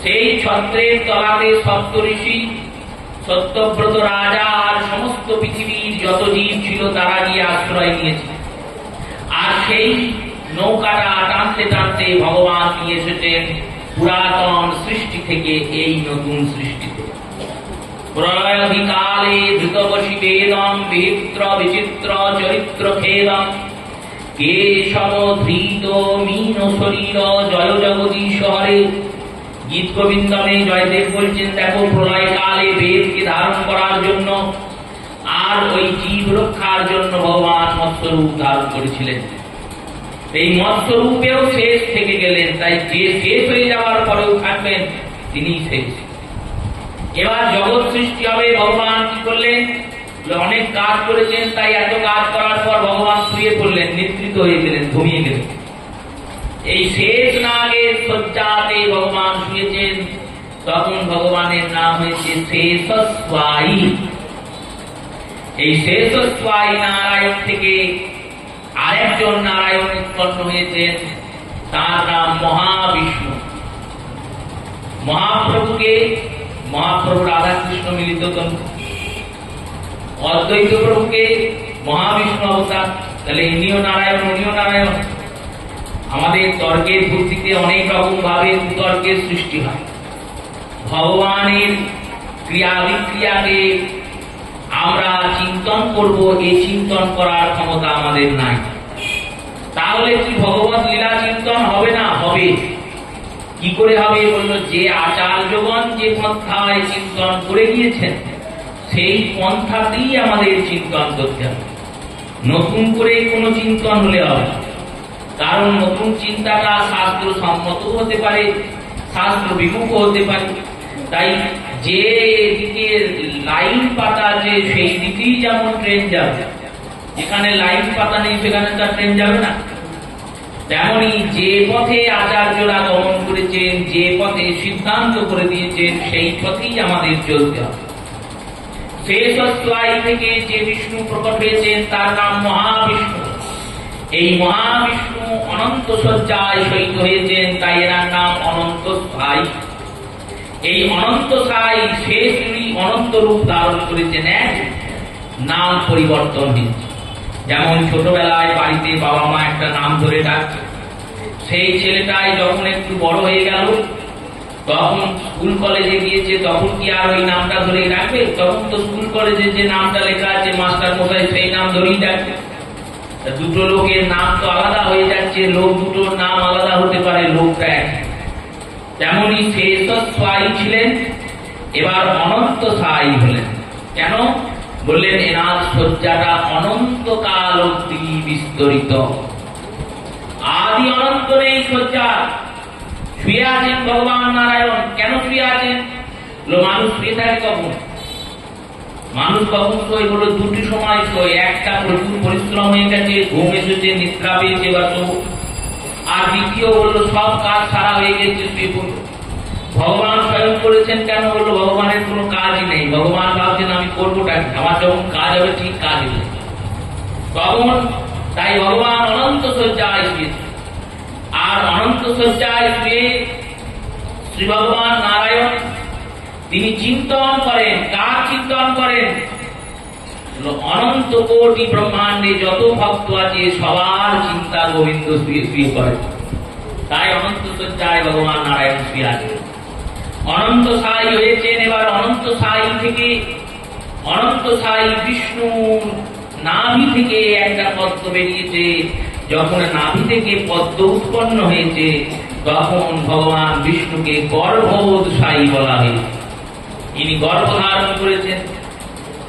সেই ছত্রের তলাতে সপ্তঋষি, সত্যব্রত রাজা আর সমস্ত পৃথিবীর যত জীব ছিল তারা গিয়ে আশ্রয় নিয়েছে। আর সেই নৌকাটা টানতে টানতে ভগবান নিয়ে এসেছেন পুরাতন সৃষ্টি থেকে এই নতুন সৃষ্টিতে। প্রলয়াধিকালে ধৃতবশী বেদম বিচিত্র বিচিত্র চরিত্র খেদম কেশব ধৃত মীন শরীর জয় জগদীশ হরে। গীত গোবিন্দমে জয়দেব বলছেন দেখো প্রলয় কালে বেদকে ধারণ করার জন্য আর ওই জীব রক্ষার জন্য ভগবান মৎস্যরূপ ধারণ করেছিলেন। এই মৎস্যরূপেও শেষ থেকে গেলেন, তাই যে শেষ হয়ে যাওয়ার পরেও থাকবেন তিনি শেষ। এবার জগৎ সৃষ্টি হবে, ভগবান কি করলেন? অনেক কাজ করেছেন, তাই এত কাজ করার পর ভগবান শুয়ে পড়লেন, নিদ্রিত হয়ে গেলেন, ঘুমিয়ে গেলেন। এই শেষ নাগের শয্যাতে ভগবান শুয়েছেন, তখন ভগবানের নাম হয়েছে শেষস্বায়ী। এই শেষস্বায়ী নারায়ণ থেকে আরেকজন নারায়ণ উৎপন্ন হয়েছেন, তার নাম মহাবিষ্ণু। মহাপ্রভুকে, মহাপ্রভু রাধা কৃষ্ণ মিলিত তন্ত্র, অদ্বৈত প্রভুকে মহাবিষ্ণু অবতার, তাহলে ইনিও নারায়ণ উনিও নারায়ণ। আমাদের তর্কের বুদ্ধিতে অনেক রকম ভাবে কুতর্কের সৃষ্টি হয়। ভগবানের ক্রিয়া বিক্রিয়াকে আমরা চিন্তন করব, এই চিন্তন করার ক্ষমতা আমাদের নাই। তাহলে কি ভগবত লীলা চিন্তন হবে না? হবে। কি করে হবে? বলল যে আচার্যগণ যে পন্থায় চিন্তন করে গিয়েছেন সেই পন্থাতেই আমাদের চিন্তন করতে হবে। নতুন করে কোনো চিন্তন হলে হবে, কারণ নতুন চিন্তাটা শাস্ত্র সম্মত হতে পারে, শাস্ত্র বিমুখ হতে পারে। তাই যে দিকে লাইন পাতা আছে সেই দিকেই যেমন ট্রেন যাবে, যেখানে লাইন পাতা নেই সেখানে তার ট্রেন যাবে না। তেমনি যে পথে আচার্যরা গমন করেছেন, যে পথে সিদ্ধান্ত করে দিয়েছেন সেই পথেই আমাদের চলতে হবে। শেষস্বায়ী থেকে যে বিষ্ণু প্রকট হয়েছেন তার নাম মহাবিষ্ণু। এই মহাবিষ্ণু অনন্ত শয্যায় শয়িত হয়েছেন, তাই এনার নাম অনন্ত স্থায়ী। এই অনন্ত স্থায়ী শেষ অনন্ত রূপ ধারণ করেছেন, এক নাম পরিবর্তন হয়েছে। যেমন ছোটবেলায় বাড়িতে বাবা মা একটা নাম ধরে ডাকছে, সেই ছেলেটাই যখন একটু বড় হয়ে গেল তখন স্কুল কলেজে গিয়েছে, তখন কি আর ওই নামটা ধরেই রাখবে? তখন তো স্কুল কলেজে যে নামটা লেখা আছে মাস্টার মশাই, সেই নাম ধরেই রাখবে। দুটো লোকের নাম তো আলাদা হয়ে যাচ্ছে, লোক দুটোর নাম আলাদা হতে পারে, লোকটা এক। তেমনি শেষ স্বায়ী ছিলেন, এবার অনন্ত স্থায়ী হলেন। কেন? বললেন এনার শয্যাটা অনন্তকাল অবধি বিস্তরিত, আদি অনন্ত নেই শয্যা। শুয়ে আছেন ভগবান নারায়ণ। কেন শুয়ে আছেন? মানুষ শুয়ে থাকে কখন? মানুষ কখন শোয়? হলো দুটি সময় শোয়। একটা প্রচুর পরিশ্রম হয়ে গেছে, ঘুম এসেছে, নিদ্রা পেয়েছে বা তো, আর দ্বিতীয় হলো সব কাজ সারা হয়ে গেছে, শুয়ে পড়ল। ভগবান স্বয়ং করেছেন কেন? বললো ভগবানের কোনো কাজই নেই। ভগবান ভাবছেন আমি করবোটা কি, আমার যখন কাজ হবে ঠিক কাজ হবে তখন। তাই ভগবান অনন্ত শয্যায় শুয়েছে। আর অনন্ত শয্যায় শুয়ে শ্রী ভগবান নারায়ণ তিনি চিন্তন করেন। কার চিন্তন করেন? অনন্ত কোটি ব্রহ্মাণ্ডে যত ভক্ত আছে সবার চিন্তা গোবিন্দ শুয়ে শুয়ে করেন। তাই অনন্ত শয্যায় ভগবান নারায়ণ শুয়ে আছেন। অনন্ত সাই হয়েছেন। এবার অনন্ত সাই থেকে অনন্ত সাই বিষ্ণু নাভি থেকে একটা পদ্ম বেরিয়েছে। যখন নাভি থেকে পদ্ম উৎপন্ন হয়েছে তখন ভগবান বিষ্ণুকে গর্ভোদশায়ী বলা হয়েছে। ইনি গর্ভ ধারণ করেছেন,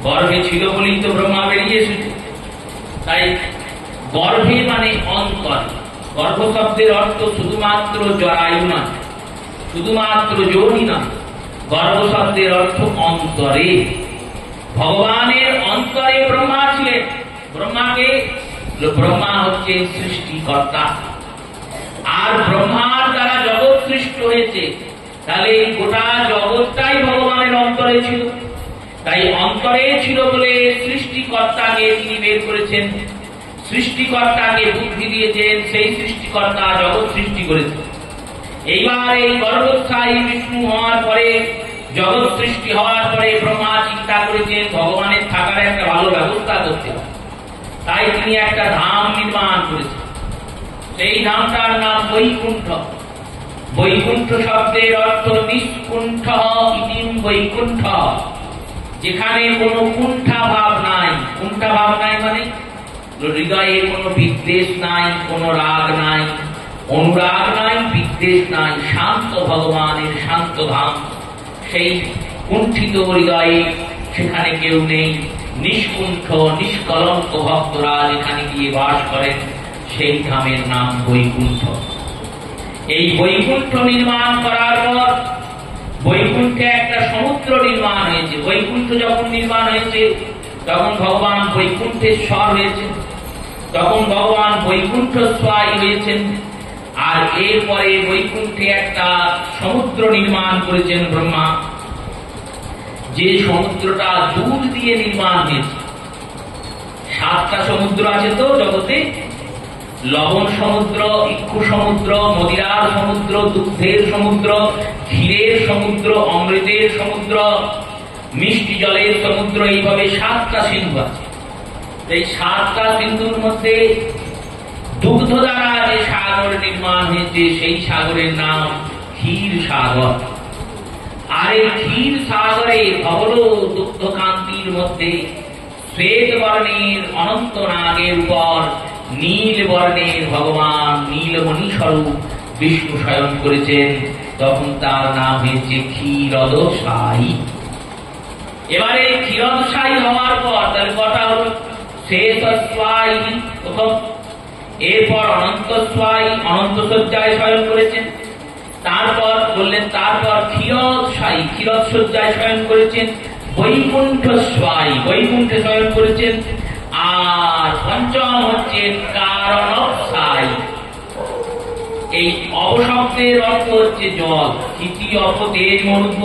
গর্ভে ছিল বলেই তো ব্রহ্মা বেরিয়ে এসেছে। তাই গর্ভে মানে অন্তর। গর্ভ শব্দের অর্থ শুধুমাত্র জরায়ু না, শুধুমাত্র যোনি না, গর্ভ শব্দের অর্থ অন্তরে। ভগবানের অন্তরে ব্রহ্মা ছিলেন। ব্রহ্মাকে, ব্রহ্মা হচ্ছে সৃষ্টিকর্তা, আর ব্রহ্মার দ্বারা জগৎ সৃষ্ট হয়েছে। তাহলে এই গোটা জগৎটাই ভগবানের অন্তরে ছিল। তাই অন্তরে ছিল বলে সৃষ্টিকর্তাকে তিনি বের করেছেন, সৃষ্টিকর্তাকে বুদ্ধি দিয়েছেন, সেই সৃষ্টিকর্তা জগৎ সৃষ্টি করেছেন। এইবার এই গর্ভস্থায়ী বিষ্ণু হওয়ার পরে, জগৎ সৃষ্টি হওয়ার পরে ব্রহ্মা চিন্তা করেছেন ভগবানের থাকার একটা ভালো ব্যবস্থা করতে হবে। তাই তিনি একটা ধাম নির্মাণ করেছেন। সেই ধামটার নাম বৈকুণ্ঠ। বৈকুণ্ঠ শব্দের অর্থ নিষ্কুণ্ঠ ইতিম বৈকুণ্ঠ, যেখানে কোনো কুণ্ঠা ভাব নাই। কুণ্ঠা ভাব নাই মানে হৃদয়ে কোনো বিদ্বেষ নাই, কোনো রাগ নাই, অনুরাগ নাই, বিদ্বেষ নাই, শান্ত ভগবানের শান্ত ধাম। সেই কুণ্ঠিত হৃদয়ে সেখানে কেউ নেই। নিষ্কুণ্ঠ নিষ্কলঙ্ক ভক্তরা যেখানে গিয়ে বাস করেন সেই ধামের নাম বৈকুণ্ঠ। এই বৈকুণ্ঠ নির্মাণ করার পর বৈকুণ্ঠে একটা সমুদ্র নির্মাণ হয়েছে। বৈকুণ্ঠ যখন নির্মাণ হয়েছে তখন ভগবান বৈকুণ্ঠেশ্বর হয়েছেন, তখন ভগবান বৈকুণ্ঠ স্বায়ী হয়েছেন। আর এরপরে বৈকুণ্ঠে একটা সমুদ্র নির্মাণ করেছেন ব্রহ্মা, যে সমুদ্রটা দুধ দিয়ে নির্মাণ হয়েছে। 7টা সমুদ্র আছে তো জগতে, লবণ সমুদ্র, ইক্ষু সমুদ্র, মদিরার সমুদ্র, দুগ্ধের সমুদ্র, ক্ষীরের সমুদ্র, অমৃতের সমুদ্র, মিষ্টি জলের সমুদ্র, এইভাবে 7টা সিন্ধু আছে। এই 7টা সিন্ধুর মধ্যে দুগ্ধ দ্বারা যে সাগর নির্মাণ হয়েছে সেই সাগরের নাম ক্ষীর সাগর। আর এই ক্ষীর সাগরে ধবল দুগ্ধ কান্তির মধ্যে শ্বেত বর্ণের অনন্ত নাগের উপর নীল বর্ণের ভগবান নীলমণি স্বরূপ বিষ্ণু শয়ন করেছেন। তখন তার নাম হয়েছে ক্ষীরোদশায়ী। এবারে ক্ষীরোদশায়ী হওয়ার পর তার কটা হল? শেষস্বায়ী প্রথম, এরপর অনন্তস্বায়ী, অনন্ত শয্যায় শয়ন করেছেন। তারপর বললেন তারপর ক্ষীরোদশায়ী, ক্ষীরোদ শয্যায় শয়ন করেছেন। বৈকুণ্ঠ স্বায়ী, বৈকুণ্ঠে শয়ন করেছেন। আর পঞ্চম হচ্ছে কারণস্থায়ী। এই অবশব্দের অর্থ হচ্ছে জল। স্থিতি অপ তেজ মরুদ্ভ।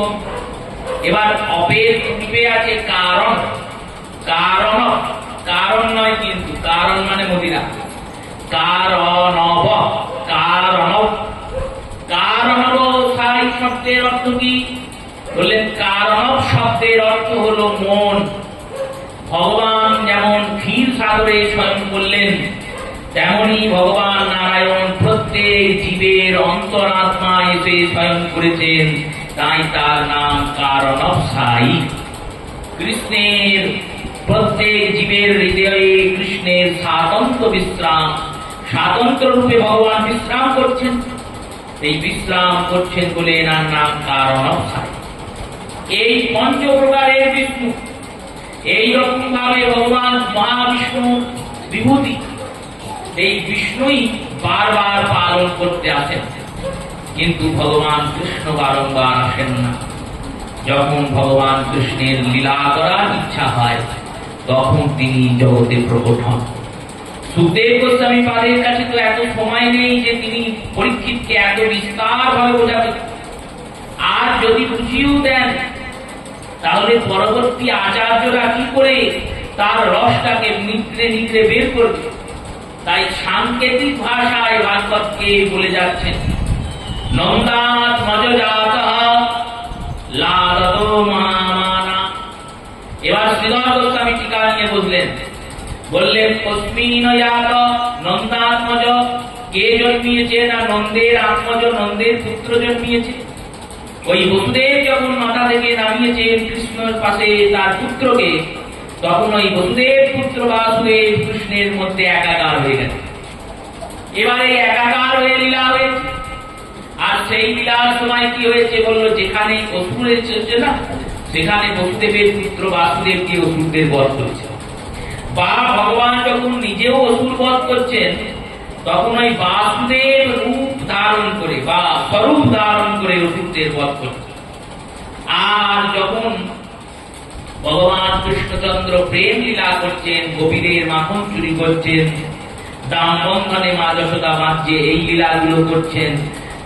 এবার অপের দ্বীপে আছে কারণ। কারণ, কারণ নয় কিন্তু, কারণ মানে মদিরা। কারণব, কারণব, কারণব স্থায়ী শব্দের অর্থ কি? বললেন কারণব শব্দের অর্থ হলো মন। ভগবান যেমন ক্ষীর সাগরে শয়ন করলেন, তেমনি ভগবান নারায়ণ প্রত্যেক জীব জীবের অন্তরাত্মা এসে শয়ন করেছেন, তাই তার নাম কারণবসায়ী। কৃষ্ণের প্রত্যেক জীবের হৃদয়ে কৃষ্ণের স্বাতন্ত্র বিশ্রাম, স্বাতন্ত্র রূপে ভগবান বিশ্রাম করছেন। এই বিশ্রাম করছেন বলে এনার নাম কারণবসায়ী। এই পঞ্চ প্রকারের বিষ্ণু, এইরকম ভাবে ভগবান মহাবিষ্ণুর বিভূতি, এই বিষ্ণুই বারবার পালন করতে আসেন, কিন্তু ভগবান কৃষ্ণ বারংবার আসেন না। যখন ভগবান কৃষ্ণের লীলা করার ইচ্ছা হয় তখন তিনি জগতে প্রকট হন। সুখদেব গোস্বামী পাদের কাছে তো এত সময় নেই যে তিনি পরীক্ষিতকে এত বিস্তার ভাবে বোঝাতে, আর যদি বুঝিয়েও দেন তাহলে পরবর্তী আচার্যরা কি করে তার রসটাকে নিকড়ে নিকড়ে বের করবে। তাই সাংকেতিক ভাষায় ভাগবতকে বলে যাচ্ছেন, নন্দাত মজজাতঃ লালতো মহামানা। এবার শ্রীধর গোস্বামী টিকা নিয়ে বললেন কস্মিন জাত নন্দাত্মজ, কে জন্মিয়েছে? না নন্দের আত্মজ, নন্দের পুত্র জন্মিয়েছে। ওই বসুদেব যখন মাথা থেকে নামিয়েছেন কৃষ্ণের পাশে তার পুত্রকে, তখন ওই বসুদেব পুত্র বাসুদেব কৃষ্ণের মধ্যে একাকার হয়ে গেছে। এবারে একাকার হয়ে লীলা হয়েছে। আর সেই লীলার সময় কি হয়েছে বললো, যেখানে অসুর এসেছে না, সেখানে বসুদেবের পুত্র বাসুদেবকে অসুরদের বধ করেছে। বা ভগবান যখন নিজেও অসুর বধ করছেন, তখন ওই বাসুদেব রূপ ধারণ করে বা স্বরূপ ধারণ করে অসুরদের বধ করছে। আর যখন ভগবান কৃষ্ণচন্দ্র প্রেম লীলা করছেন, গোপীদের মাখন চুরি করছেন, দাম বন্ধনে মা যশোদা বাঁচছে, এই লীলাগুলো করছেন,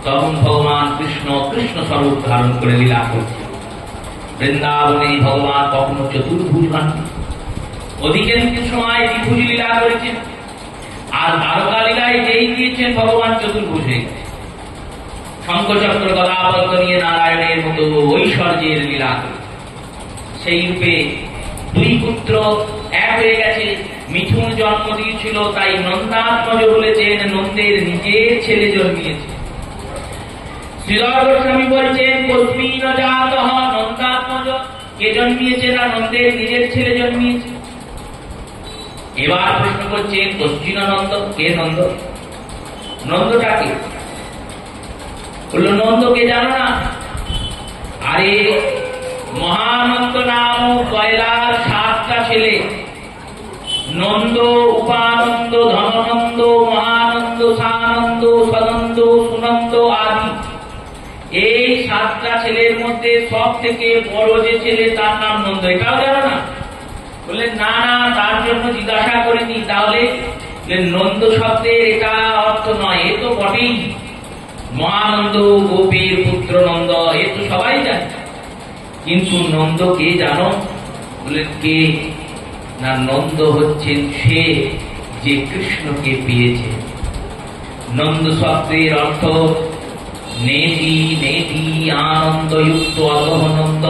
তখন ভগবান কৃষ্ণ কৃষ্ণ স্বরূপ ধারণ করে লীলা করছেন। বৃন্দাবনে ভগবান কখনো চতুর্ভুজ হন, অধিকাংশ সময় দ্বিভুজ লীলা করেছেন। আর দ্বারকা লীলায় যেই দিয়েছেন ভগবান চতুর্ভুজ হয়ে গেছে। শঙ্খচক্র গদাপদ্ম নিয়ে নারায়ণের মতো ঐশ্বর্যের লীলা করে সেই রূপে দুই পুত্র এক হয়ে গেছে। মিঠুন জন্ম দিয়েছিল, তাই নন্দাত্মজ বলেছেন, নন্দের নিজের ছেলে জন্মিয়েছে। শ্রীধর গোস্বামী বলছেন কস্মিন জাতঃ নন্দাত্মজ, কে জন্মিয়েছে? না নন্দের নিজের ছেলে জন্মিয়েছে। এবার প্রশ্ন করছেন কস্মিন নন্দ, কে নন্দ? নন্দটাকে বলল, নন্দকে জানো না? আরে মহানন্দ নাম কয়লার 7টা ছেলে, নন্দ, উপানন্দ, ধনানন্দ, মহানন্দ, সানন্দ, সনন্দ, সুনন্দ আদি। এই 7টা ছেলের মধ্যে সব থেকে বড় যে ছেলে তার নাম নন্দ, এটাও জানো না? বললেন না না, তার জন্য জিজ্ঞাসা করিনি। তাহলে নন্দ শব্দের এটা অর্থ নয়, এ তো বটেই মহানন্দ, গোপীর পুত্র নন্দ, এ তো সবাই জানে। কিন্তু নন্দ কে জানো? বললেন কে? না, নন্দ হচ্ছেন সে যে কৃষ্ণকে পেয়েছে। নন্দ শব্দের অর্থ নেতি নেতি আনন্দযুক্ত অগহনন্দ,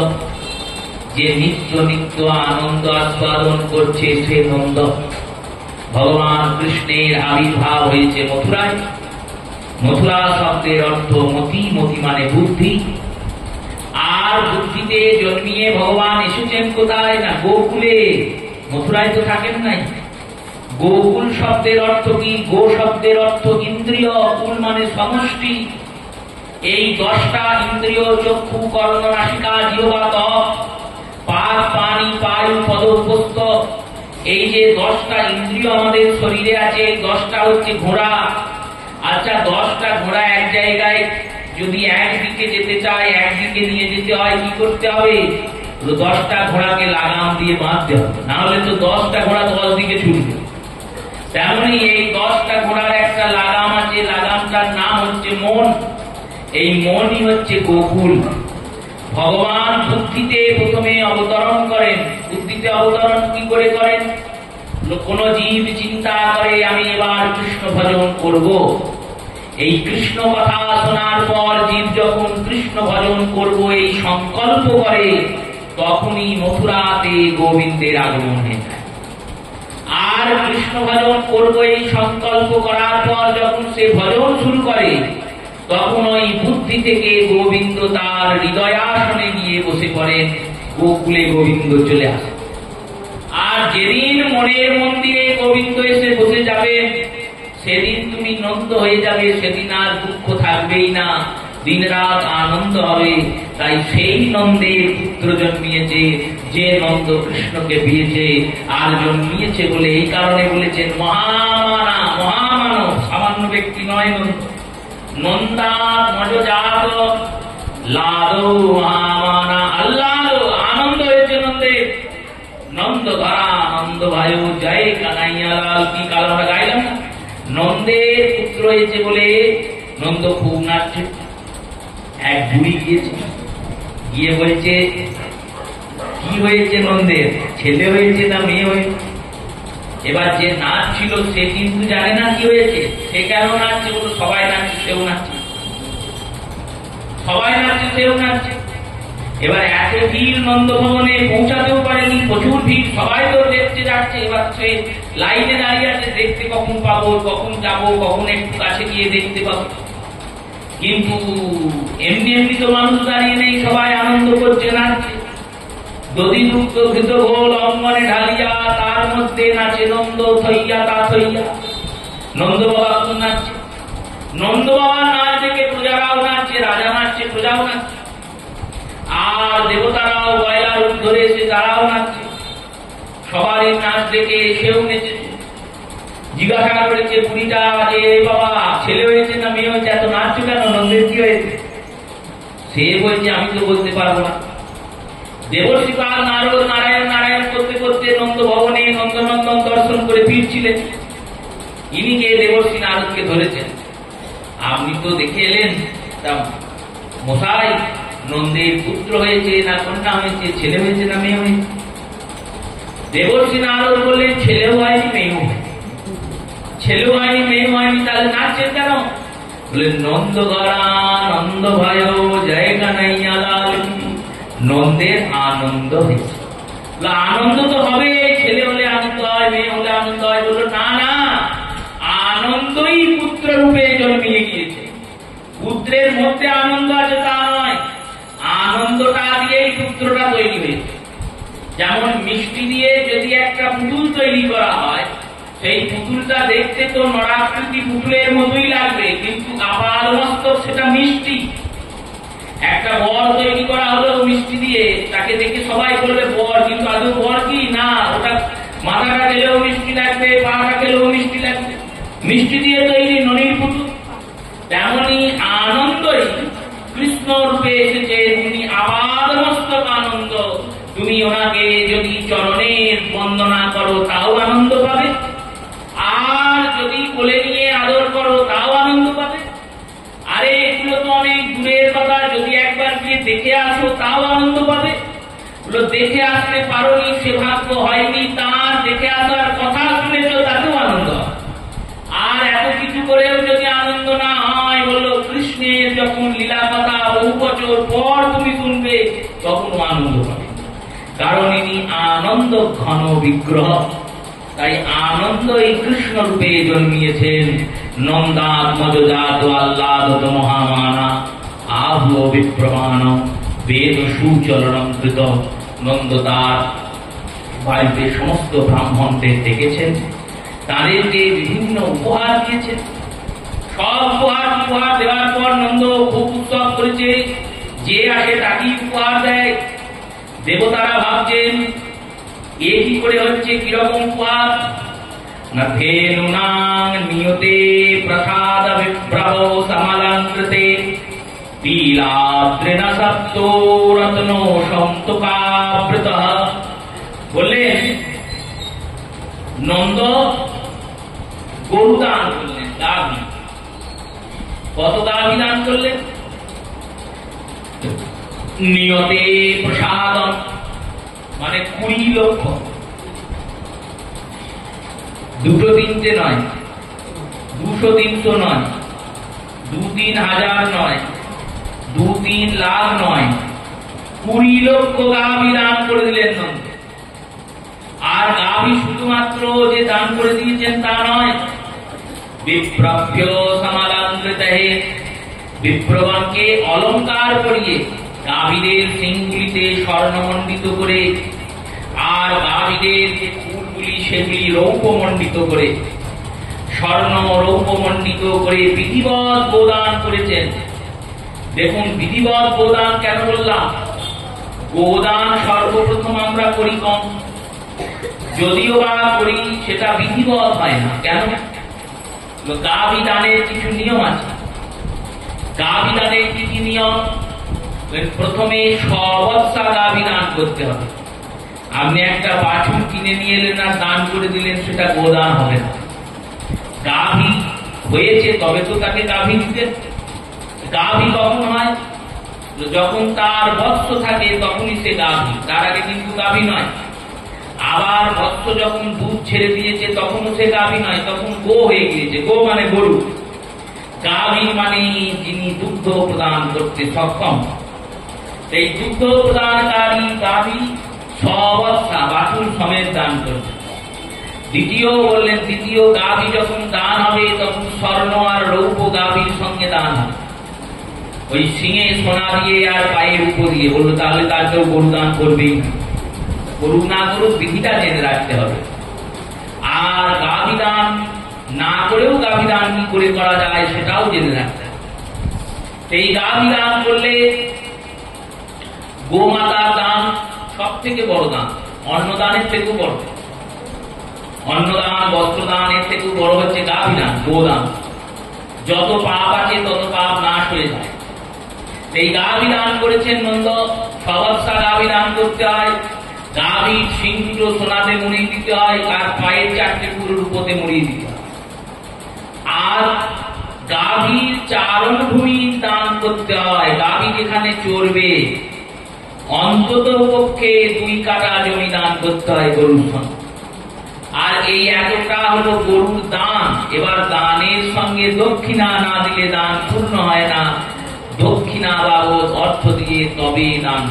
যে নিত্য নিত্য আনন্দ আস্বাদন করছে সে নন্দ। ভগবান কৃষ্ণের আবির্ভাব হয়েছে মথুরায়। মথুরা শব্দের অর্থ মতি, মতি মানে বুদ্ধি। আর বুদ্ধিতে জন্মিয়ে ভগবান এসেছেন কোথায়? না গোকুলে, মথুরায় তো থাকেন নাই। গোকুল শব্দের অর্থ কি? গো শব্দের অর্থ ইন্দ্রিয়, কুল মানে সমষ্টি। এই 10টা ইন্দ্রিয় চক্ষু, কর্ণ, নাসিকা, জিহ্বা, ত্বক, পাদ, পানি, বায়ু, পদোপস্থ, এই যে 10টা ইন্দ্রিয় আমাদের শরীরে আছে, এই 10টা হচ্ছে ঘোড়া। আচ্ছা, 10টা ঘোড়া এক জায়গায় যদি একদিকে যেতে চায়, একদিকে নিয়ে যেতে হয়, কি করতে হবে? 10টা ঘোড়াকে লাগাম দিয়ে বাঁধতে হবে, না হলে তো 10টা ঘোড়া 10 দিকে ছুটবে। তেমনি এই 10টা ঘোড়ার একটা লাগাম আছে, লাগামটার নাম হচ্ছে মন। এই মনই হচ্ছে গোকুল। ভগবান বুদ্ধিতে প্রথমে অবতরণ করেন। বুদ্ধিতে অবতরণ কি করে করেন? কোন জীব চিন্তা করে আমি এবার কৃষ্ণ ভজন করব। এই কৃষ্ণ কথা শোনার পর জীব যখন কৃষ্ণ ভজন করব এই সংকল্প করে, তখনই মথুরাতে গোবিন্দের আগমন হয়ে যায়। আর কৃষ্ণ ভজন করব এই সংকল্প করার পর যখন সে ভজন শুরু করে, তখন ওই বুদ্ধি থেকে গোবিন্দ তার হৃদয়াসনে গিয়ে বসে পড়েন, গোকুলে গোবিন্দ চলে আসে। আর যেদিন মনের মন্দিরে গোবিন্দ এসে বসে যাবে, সেদিন তুমি নন্দ হয়ে যাবে, সেদিন আর দুঃখ থাকবেই না, দিন রাত আনন্দ হবে। তাই সেই নন্দের পুত্র জন্মিয়েছে, যে নন্দ কৃষ্ণকে পেয়েছে আর জন্মিয়েছে বলে এই কারণে বলেছেন মহামানা, মহামানব, সামান্য ব্যক্তি নয় নন্দ। নন্দা মজজাত লাদো মহামানা, আল্লাহ আনন্দ হয়েছে নন্দে। নন্দ ধরা নন্দ ভাই জয় কানাইয়া লাল, কি কাল আমরা গাইলাম না, নন্দের পুত্র হয়েছে বলে নন্দ খুব নাচছে। এক বুড়ি গিয়েছে, গিয়ে বলছে কি হয়েছে নন্দের, ছেলে হয়েছে না মেয়ে হয়েছে? এবার যে নাচ ছিল সে কিন্তু জানে না কি হয়েছে, সে কেন নাচছে, বলো সবাই নাচছে সেও নাচছে, সবাই নাচছে সেও নাচছে। এবার এত ভিড় নন্দ ভবনে পৌঁছাতেও পারেনি, প্রচুর ভিড়, সবাই তো দেখতে যাচ্ছে। এবার সে লাইনে দাঁড়িয়ে আছে, দেখতে কখন পাবো, কখন যাবো, কখন একটু কাছে গিয়ে দেখতে পাবো। কিন্তু এমনি এমনি তো মানুষ দাঁড়িয়ে নেই, সবাই আনন্দ করছে, নাচছে। দধি দুগ্ধ ঘৃত ঘোল অঙ্গনে ঢালিয়া, তার মধ্যে নাচে নন্দ থইয়া তা থইয়া। নন্দ বাবা নাচছে, নন্দ বাবার নাচ দেখে প্রজারাও নাচছে, রাজা নাচছে, প্রজাও নাচছে। আর দেবতারাও গয়লা রূপ ধরে এসে তারাও নাচছে, সবারই নাচ দেখে সেও নেচেছে। জিজ্ঞাসা করেছে বুড়িটা যে বাবা ছেলে হয়েছে না মেয়ে হয়েছে, এত নাচছো কেন, নন্দের কি হয়েছে? সে বলছে আমি তো বলতে পারবো না। দেবর্ষি পাল নারদ নারায়ণ নারায়ণ করতে করতে নন্দ ভবনে নন্দনন্দন দর্শন করে ফিরছিলেন। ইনি কে? দেবর্ষি নারদকে ধরেছেন। আপনি তো দেখে এলেন, তা মশাই নন্দের পুত্র হয়েছে না কন্যা হয়েছে, ছেলে হয়েছে না মেয়ে হয়েছে? দেবর্ষি নারদ বললেন ছেলেও হয়নি মেয়েও হয়নি। ছেলেও হয়নি মেয়েও হয়নি, তাহলে নাচছেন কেন? বললেন নন্দ গড়া নন্দ ভয় জয় কানাইয়া লাল, নন্দের আনন্দ হয়েছে। আনন্দ তো হবে, ছেলে হলে আনন্দ হয়, মেয়ে হলে আনন্দ হয়। বললো না না, আনন্দই পুত্র রূপে জন্মিয়ে গিয়েছে। পুত্রের মধ্যে আনন্দ আছে তা নয়, আনন্দটা দিয়েই পুত্রটা তৈরি হয়েছে। যেমন মিষ্টি দিয়ে যদি একটা পুতুল তৈরি করা হয়, সেই পুতুলটা দেখতে তো নরাকৃতি পুতুলের মতোই লাগবে, কিন্তু আপাদ মস্তক সেটা মিষ্টি। একটা বর তৈরি করা হলো মিষ্টি দিয়ে, তাকে দেখে সবাই বলবে বর, কিন্তু আদৌ বর কি না, ওটা মাথাটা গেলেও মিষ্টি লাগবে, পাটা গেলেও মিষ্টি লাগবে। মিষ্টি দিয়ে তৈরি ননির পুতুল। তেমনি আনন্দই কৃষ্ণ রূপে এসেছে, তিনি আপাদ মস্তক আনন্দ। তুমি ওনাকে যদি চরণের বন্দনা করো তাও আনন্দ পাবে, আর যদি কোলে নিয়ে আদর করো তাও আনন্দ পাবে। আরে এগুলো তো অনেক দূরের কথা, যদি একবার গিয়ে দেখে আসো তাও আনন্দ পাবে। দেখে আসতে পারোনি, সে ভাগ্য হয়নি তার, দেখে আসার কথা শুনেছ তাতেও আনন্দ হয়। আর এত কিছু করেও যদি আনন্দ না হয়, বললো কৃষ্ণের যখন লীলা কথা বহু বছর পর তুমি শুনবে তখন আনন্দ পাবে, কারণ ইনি আনন্দ ঘন বিগ্রহ। তাই আনন্দ এই কৃষ্ণ রূপে জন্মিয়েছেন। নন্দাত্মজ জাত আহ্লাদত মহামানা আভ্য বিপ্রমাণ বেদ সুচরণম কৃত। নন্দ তার বাড়িতে সমস্ত ব্রাহ্মণদের ডেকেছেন, তাদেরকে বিভিন্ন উপহার দিয়েছেন। সব উপহার দেওয়ার পর নন্দ খুব উৎসব করেছে, যে আসে তাকেই উপহার দেয়। দেবতারা ভাবছেন এ কি করে হচ্ছে, কিরকম উপহার? না ধেনুনাং নিয়তে প্রসাদ বিপ্রভ সমালঙ্কৃতে পীলাদ্রেণ সপ্তো রত্ন সন্তকাবৃত। বললেন নন্দ গরু দান করলেন, গাভী। কত গাভী দান করলেন? নিয়তে প্রসাদ মানে 20 লক্ষ। দুটো তিনটে নয়, 200-300 নয়, 2-3 হাজার নয়, 2-3 লাখ নয়, 20 লক্ষ গাভী দান করে দিলেন নন্দ। আর গাভী শুধুমাত্র যে দান করে দিয়েছেন তা নয়, বিপ্রভ্য সমালঙ্কৃতে বিপ্রগণকে অলঙ্কার করিয়ে গাভীদের সিংগুলিতে স্বর্ণমণ্ডিত করে আর গাভীদের যে ফুলগুলি সেগুলি রৌপ্যমণ্ডিত করে স্বর্ণ রৌপ্যমণ্ডিত করে বিধিবৎ গোদান করেছেন। দেখুন বিধিবৎ গোদান কেন বললাম? গোদান সর্বপ্রথম আমরা করি কম, যদিও বা করি সেটা বিধিবৎ হয় না। কেন? গাভী দানের কিছু নিয়ম আছে। গাভী দানের কি কি নিয়ম? প্রথমে সবৎসা গাভী দান করতে হবে। আপনি একটা বাছুর কিনে নিয়ে এলেন আর দান করে দিলেন, সেটা গোদান হবে না। গাভী হয়েছে তবে তো তাকে গাভী দিতেন। গাভী কখন হয়? যখন তার বৎস থাকে তখনই সে গাভী, তার আগে কিন্তু গাভী নয়। আবার বৎস যখন দুধ ছেড়ে দিয়েছে তখনও সে গাভী নয়, তখন গো হয়ে গিয়েছে। গো মানে গরু। গাভী মানে যিনি দুগ্ধ প্রদান করতে সক্ষম। এই দুগ্ধ প্রদানকারী গাভী সবৎসা বাছুর সমেত দান করবে। দ্বিতীয় বললেন, দ্বিতীয় গাভী যখন দান হবে তখন স্বর্ণ আর রৌপ্য গাভীর সঙ্গে দান হবে। ওই সিংহে সোনা দিয়ে আর পায়ের উপর দিয়ে বললো, তাহলে তার কেউ গরু দান করবেই না। গরু না করুক, বিধিটা জেনে রাখতে হবে। আর গাভী দান না করেও গাভী দান কি করে করা যায় সেটাও জেনে রাখতে হবে। এই গাভী দান করলে গোমাতার দান সব থেকে বড় দান, অন্নদানের থেকেও বড়। অন্নদান বস্ত্রদান এর থেকেও বড় হচ্ছে গাভী দান, গোদান। যত পাপ আছে তত পাপ নাশ হয়ে যায়। এই গাভী দান করেছেন নন্দ, সবৎসা গাভী দান করতে হয়। গাভীর শিং দুটো সোনাতে মুড়িয়ে দিতে হয়, আর পায়ের চারটে পুরো রূপতে মুড়িয়ে দিতে হয়। আর গাভীর চারণ ভূমি দান করতে হয়। গাভী যেখানে চড়বে অন্তত পক্ষে 2 কাঠা জমি দান করতে হয় গরুর সঙ্গে। আর এই এতটা হলো গরুর দান। এবার দানের সঙ্গে দক্ষিণা না দিলে দান পূর্ণ হয় না। দক্ষিণা বাবদ অর্থ দিয়ে তবে দান।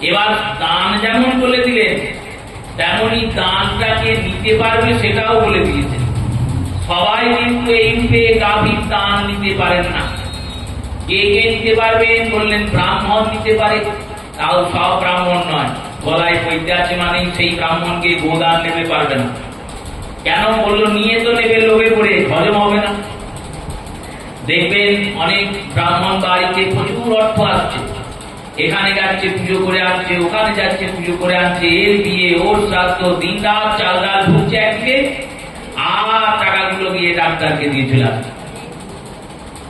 এবার দান যেমন বলে দিলেন, তেমনি দানটাকে নিতে পারবে সেটাও বলে দিয়েছেন। সবাই কিন্তু এই রূপে গাভীর দান নিতে পারেন না। কে কে নিতে পারবেন বললেন? ব্রাহ্মণ নিতে পারে, তাও সব ব্রাহ্মণ নয়। গলায় পৈতে আছে মানে সেই ব্রাহ্মণকে গোদান নেবে পারবে না। কেন বললো? নিয়ে তো নেবে লোভে পড়ে, হজম হবে না। দেখবেন অনেক ব্রাহ্মণ বাড়িতে প্রচুর অর্থ আসছে, এখানে যাচ্ছে পুজো করে আসছে, ওখানে যাচ্ছে পুজো করে আসছে, এর বিয়ে ওর শ্রাদ্ধ, দিন রাত চাল ডাল ঢুকছে একদিকে, আর টাকাগুলো গিয়ে ডাক্তারকে দিয়ে চলে আসছে।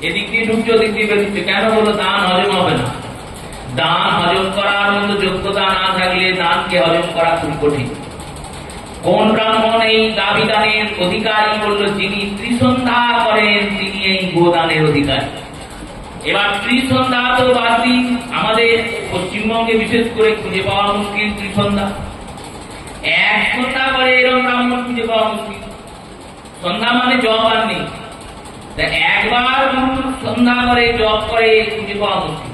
এদিক দিয়ে ঢুকছে ওদিক দিয়ে বেরোচ্ছে। কেন? বলো দান হজম হবে না। দান হজম করার মতো যোগ্যতা না থাকলে দানকে হজম করা খুব কঠিন। কোন ব্রাহ্মণ এই গাভী দানের অধিকারী? বলল যিনি ত্রিসন্ধ্যা করেন তিনি এই গোদানের অধিকারী। এবার ত্রিসন্ধ্যা তো বাদ দিন, আমাদের পশ্চিমবঙ্গে বিশেষ করে খুঁজে পাওয়া মুশকিল ত্রিসন্ধ্যা। এক সন্ধ্যা করে এরকম ব্রাহ্মণ খুঁজে পাওয়া মুশকিল। সন্ধ্যা মানে জপ আর নেই। একবার সন্ধ্যা করে জপ করে খুঁজে পাওয়া মুশকিল।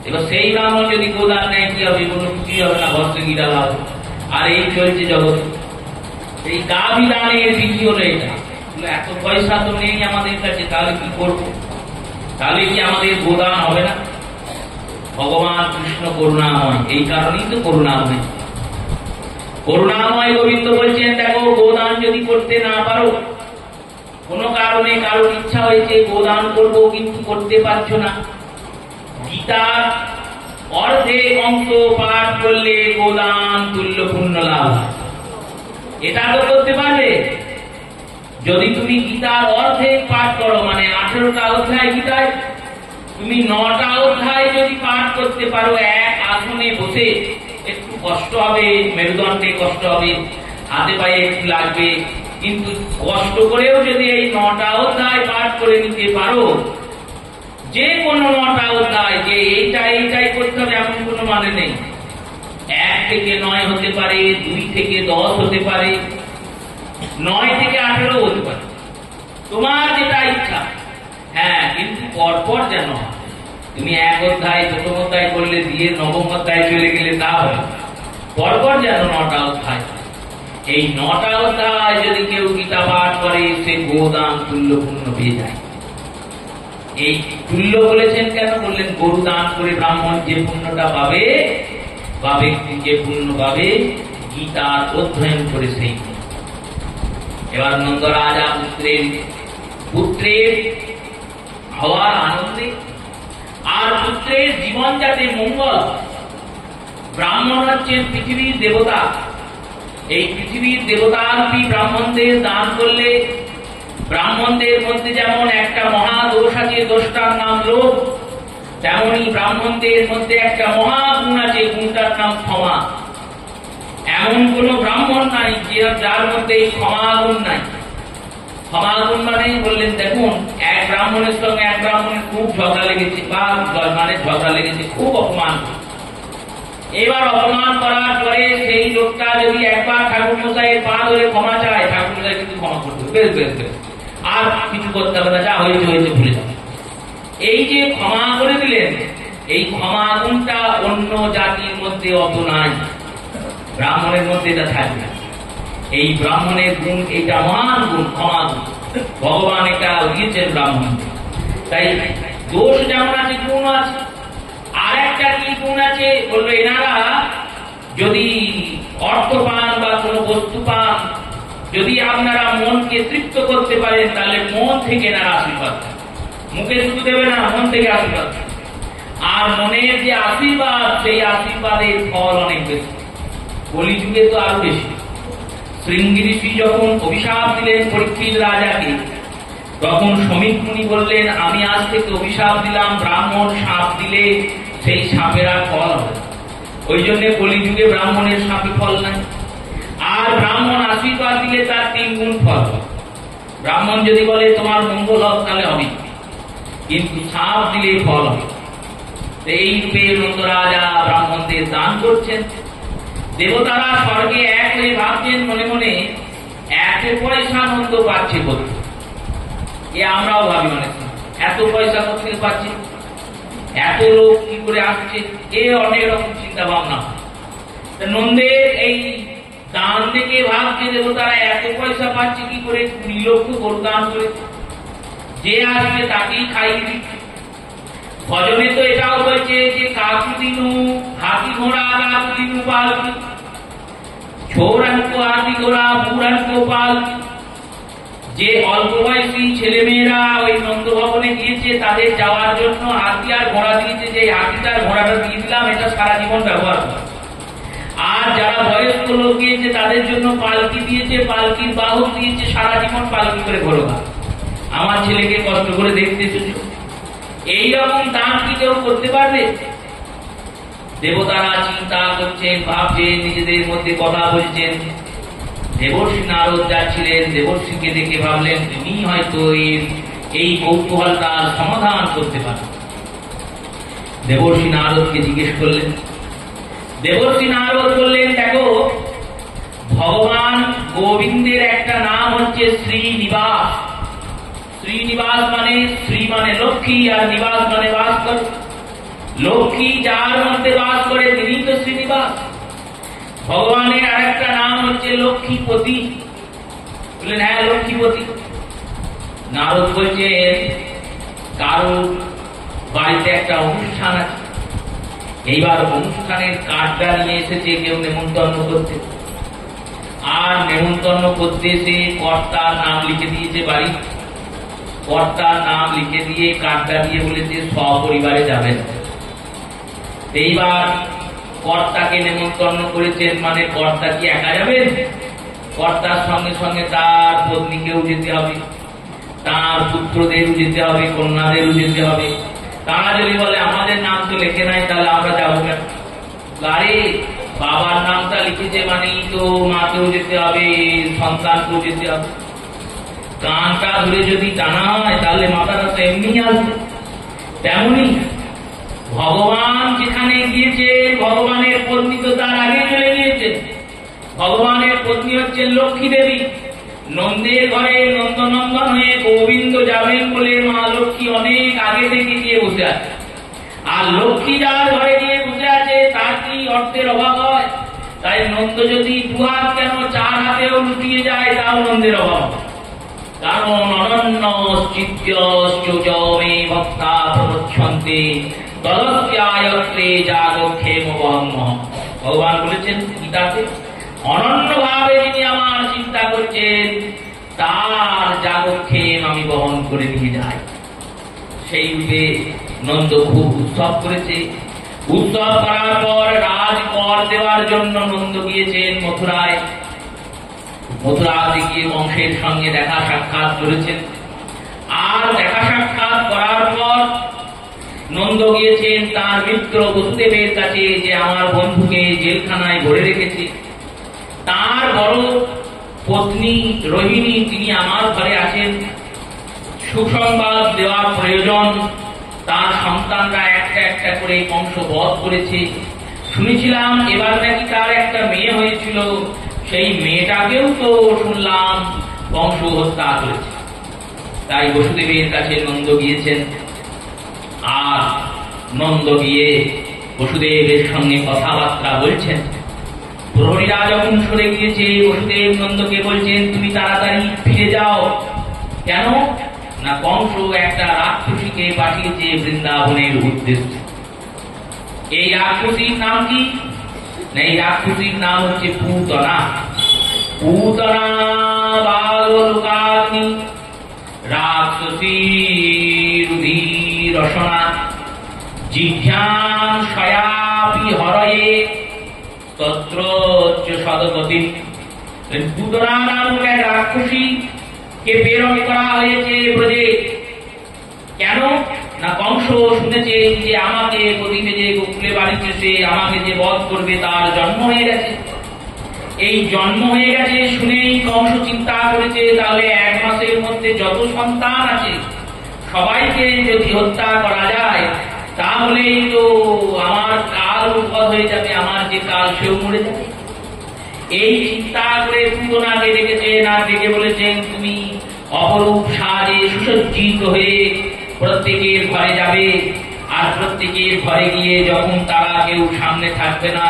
এবার সেই ব্রাহ্মণ যদি গোদান নেয় কি হবে? কোনো খুশি হবে না, ভস্ত গীতা লাভ। আর এই চলছে জগৎ। এই গাভী দানের বিধি হলো এটা। এত পয়সা তো নেই আমাদের কাছে, তাহলে কি করবো? তাহলে কি আমাদের গোদান হবে না? ভগবান কৃষ্ণ করুণাময়, এই কারণেই তো করুণাময়। করুণাময় গোবিন্দ বলছেন, দেখো গোদান যদি করতে না পারো, কোনো কারণে কারোর ইচ্ছা হয়েছে গোদান করবো কিন্তু করতে পারছো না, গীতার অর্ধেক অংশ পাঠ করলে গোদান তুল্য পুণ্য লাভ। এটা তো করতে পারবে। যদি তুমি গীতার অর্ধেক পাঠ করো, মানে 18টা অধ্যায় গীতায়, তুমি 9টা অধ্যায় যদি পাঠ করতে পারো এক আসনে বসে, একটু কষ্ট হবে, মেরুদণ্ডে কষ্ট হবে, হাতে পায়ে একটু লাগবে, কিন্তু কষ্ট করেও যদি এই 9টা অধ্যায় পাঠ করে নিতে পারো, যে কোনো 9টা অধ্যায়, যে এইটাই করতে হবে এমন কোনো মানে নেই। 1 থেকে 9 হতে পারে, 2 থেকে 10 হতে পারে, 9 থেকে 18 হতে পারে, তোমার যেটা ইচ্ছা। হ্যাঁ, কিন্তু পরপর যেন তুমি 1 অধ্যায় 1ম অধ্যায় করলে দিয়ে 9ম অধ্যায় চলে গেলে তা হবে। পরপর যেন 9টা অধ্যায়। এই 9টা অধ্যায় যদি কেউ গীতা পাঠ করে, সে গোদান তুল্য পুণ্য পেয়ে যায়। এই তুল্য বলেছেন কেন? বললেন গরু দান করে ব্রাহ্মণ যে পুণ্যটা পাবে, যে পুণ্য পাবে গীতার অধ্যয়ন করে সেই। এবার নন্দ রাজা পুত্রের হওয়ার আনন্দে আর পুত্রের জীবন যাতে মঙ্গল, ব্রাহ্মণ হচ্ছেন পৃথিবীর দেবতা, এই পৃথিবীর দেবতারূপী ব্রাহ্মণদের দান করলে ব্রাহ্মণদের মধ্যে যেমন একটা মহা দোষ আছে, দোষটার নাম লোভ, তেমনি ব্রাহ্মণদের মধ্যে একটা মহা গুণ আছে, গুণটার নাম ক্ষমা। এমন কোন ব্রাহ্মণ নাই যার মধ্যে এই ক্ষমা গুণ নাই। ক্ষমা গুণ মানে বললেন দেখুন, এক ব্রাহ্মণের সঙ্গে এক ব্রাহ্মণের খুব ঝগড়া লেগেছে, বা ঝগড়া লেগেছে, খুব অপমান। এবার অপমান করার পরে সেই লোকটা যদি একবার ঠাকুর মশাইয়ের পা ধরে ক্ষমা চায়, ঠাকুর মশাই কিন্তু ক্ষমা করতে বেশ বেশ বেশ, আর কিছু করতে হবে না, যা হয়েছে হয়েছে ভুলে যাবে। এই যে ক্ষমা করে দিলেন, এই ক্ষমা গুণটা অন্য জাতির মধ্যে অত নাই, ব্রাহ্মণের মধ্যে এটা থাকবে। এই ব্রাহ্মণের গুণ, এটা মহান গুণ, ক্ষমা গুণ। ভগবান এটা দিয়েছেন ব্রাহ্মণ। তাই দোষ যেমন আছে, গুণ আছে। আর একটা কি গুণ আছে? বললো এনারা যদি অর্থ পান বা কোনো বস্তু পান, যদি আপনারা মনকে তৃপ্ত করতে পারেন, তাহলে মন থেকে এনারা আশীর্বাদ, মুখে শুধু দেবে না, মন থেকে আশীর্বাদ। আর মনের যে আশীর্বাদ, সেই আশীর্বাদের ফল অনেক বেশি, কলিযুগে তো আরো বেশি। শৃঙ্গি ঋষি যখন অভিশাপ দিলেন পরীক্ষিত রাজাকে, তখন সমীক মুনি বললেন আমি আজ থেকে অভিশাপ দিলাম, ব্রাহ্মণ সাপ দিলে সেই সাপের আর ফল হবে। ওই জন্য কলিযুগে ব্রাহ্মণের সাপে ফল নাই। আর ব্রাহ্মণ আশীর্বাদ দিলে তার 3 গুণ ফল। ব্রাহ্মণ যদি বলে তোমার মঙ্গল হোক, তাহলে হবে, কিন্তু সাপ দিলে ফল হবে। এই রূপে নন্দ রাজা ব্রাহ্মণদের দান করছেন। দেবতারা স্বর্গে এক হয়ে ভাবছেন মনে মনে, এত পয়সা নন্দ পাচ্ছে বলতে। আমরাও ভাবি মনে, এত পয়সা কোথেকে পাচ্ছে, এত লোক কি করে আসছে, অনেক রকম চিন্তা ভাবনা। নন্দের এই দান থেকে ভাবছে দেবতারা এত পয়সা পাচ্ছে কি করে, 20 লক্ষ গরু দান করে যে আসবে তাকেই খাইয়ে দিচ্ছে। ভজনে তো এটাও বলছে যে কাকু দিনু হাতি ঘোড়া, কাকু দিনু পালকি, ছোড়ানকো হাতি ঘোড়া, বুড়ানকো পালকি। যে অল্প বয়সী ছেলে মেয়েরা ওই নন্দ ভবনে গিয়েছে, তাদের যাওয়ার জন্য হাতি আর ঘোড়া দিয়েছে, যে হাতিটার ঘোড়াটা দিয়ে দিলাম, এটা সারা জীবন ব্যবহার করে। আর যারা বয়স্ক লোক গিয়েছে তাদের জন্য পালকি দিয়েছে, পালকির বাহক দিয়েছে, সারা জীবন পালকি করে ঘোরবা, আমার ছেলেকে কষ্ট করে দেখতে চলছে। এইরকম দান কি কেউ করতে পারবে? দেবতারা চিন্তা করছেন, ভাবছেন, নিজেদের মধ্যে কথা বলছেন। দেবর্ষি নারদ যাচ্ছিলেন, দেবর্ষিকে দেখে ভাবলেন তিনি হয়তো এই কৌতূহলটার সমাধান করতে পারেন। দেবর্ষি নারদকে জিজ্ঞেস করলেন। দেবর্ষি নারদ বললেন দেখো, ভগবান গোবিন্দের একটা নাম হচ্ছে শ্রীনিবাস। শ্রীনিবাস মানে, শ্রী মানে লক্ষ্মী, আর নিবাস মানে বাস করে। লক্ষ্মী যার মধ্যে বাস করে তিনি তো শ্রীনিবাস। ভগবানের আর একটা নাম হচ্ছে লক্ষ্মীপতি। বললেন হ্যাঁ, লক্ষ্মীপতি। নারদ বলছেন কারো বাড়িতে একটা অনুষ্ঠান আছে, এইবার অনুষ্ঠানের কার্ডটা নিয়ে এসেছে কেউ নেমন্তন্ন করতে, আর নেমন্তন্ন করতে এসে কর্তার নাম লিখে দিয়েছে বাড়ি। কর্তার নাম লিখে দিয়ে কার্ডটা দিয়ে বলেছে সপরিবারে যাবেন। এইবার কর্তাকে নেমন্তন্ন করেছেন, মানে কর্তা কি একা যাবেন? কর্তার সঙ্গে সঙ্গে তার পত্নীকেও যেতে হবে, তার পুত্রদেরও যেতে হবে, কন্যাদেরও যেতে হবে। তারা যদি বলে আমাদের নাম তো লেখে নাই, তাহলে আমরা যাবো কেন? আরে বাবার নামটা লিখেছে মানেই তো মাকেও যেতে হবে, সন্তানকেও যেতে হবে। কানটা ধরে যদি টানা হয় তাহলে মাথাটা তো এমনি আসবে। তেমনি ভগবান যেখানে গিয়েছে, ভগবানের পত্নী তো তার আগে চলে গিয়েছে। ভগবানের পত্নী হচ্ছে লক্ষ্মী দেবী। নন্দের ঘরে নন্দনন্দন হয়ে গোবিন্দ যাবেন বলে মা লক্ষ্মী অনেক আগে থেকে গিয়ে বসে আছে। আর লক্ষ্মী যার ঘরে গিয়ে বসে আছে তার কি অর্থের অভাব হয়? তাই নন্দ যদি 2 হাত কেন 4 হাতেও লুটিয়ে যায় তাও নন্দের অভাব। কারণ অনন্য চিত্য মে ভক্তা প্রচ্ছন্তে তদস্যায়ত্রে জাগক্ষেম বহম্ম। ভগবান বলেছেন গীতাতে, অনন্যভাবে যিনি আমার চিন্তা করছেন তার জাগক্ষেম আমি বহন করে নিয়ে যাই। সেই রূপে নন্দ খুব উৎসব করেছে। উৎসব করার পর রাজ কর দেওয়ার জন্য নন্দ গিয়েছেন মথুরায়। মথুরাতে গিয়ে কংসের সঙ্গে দেখা সাক্ষাৎ করেছেন। আর দেখা সাক্ষাৎ করার পর নন্দ গিয়েছেন তার মিত্র বসুদেবের কাছে, যে আমার বন্ধুকে জেলখানায় ভরে রেখেছে, তার বড় পত্নী রোহিণী তিনি আমার ঘরে আছেন, সুসংবাদ দেওয়া প্রয়োজন। তার সন্তানরা একটা একটা করে কংস বধ করেছে। শুনেছিলাম এবার নাকি তার একটা মেয়ে হয়েছিল, সেই মেয়েটাকেও তো শুনলাম কংস হত্যা করেছে। তাই বসুদেবের কাছে নন্দ গিয়েছেন। আর নন্দ গিয়ে বসুদেবের সঙ্গে কথাবার্তা বলছেন। প্রহরীরা যখন সরে গিয়েছে, বসুদেব নন্দকে বলছেন, তুমি তাড়াতাড়ি ফিরে যাও। কেন না, কংস একটা রাক্ষসীকে পাঠিয়েছে বৃন্দাবনের উদ্দেশ্যে। এই রাক্ষসীর নাম কি? এই রাক্ষসীর নাম হচ্ছে পুতনা। পুতনা বালকাগ্নি রাক্ষসী রুধির রসনা জিঘ্যাং সয়াপি হরয়ে তত্র সদগতি। পুতনা নামক এক রাক্ষসী কে প্রেরণ করা হয়েছে ব্রজে। কেন না, কংস শুনেছে যে আমাকে প্রদীপে যে গোকুলে বাড়িতে সে আমাকে যে বধ করবে তার জন্ম হয়ে গেছে। এই জন্ম হয়ে গেছে শুনেই কংস চিন্তা করেছে, তাহলে 1 মাসের মধ্যে যত সন্তান আছে সবাইকে যদি হত্যা করা যায় তাহলেই তো আমার কাল উদ্ভব হয়ে যাবে, আমার যে কাল সেও মরে যাবে। এই চিন্তা করে পুতনাকে ডেকেছেন। আর ডেকে বলেছেন, তুমি অপরূপ সাজে সুসজ্জিত হয়ে প্রত্যেকের ঘরে যাবে। আর প্রত্যেকের ঘরে গিয়ে যখন তারা কেউ সামনে থাকবে না,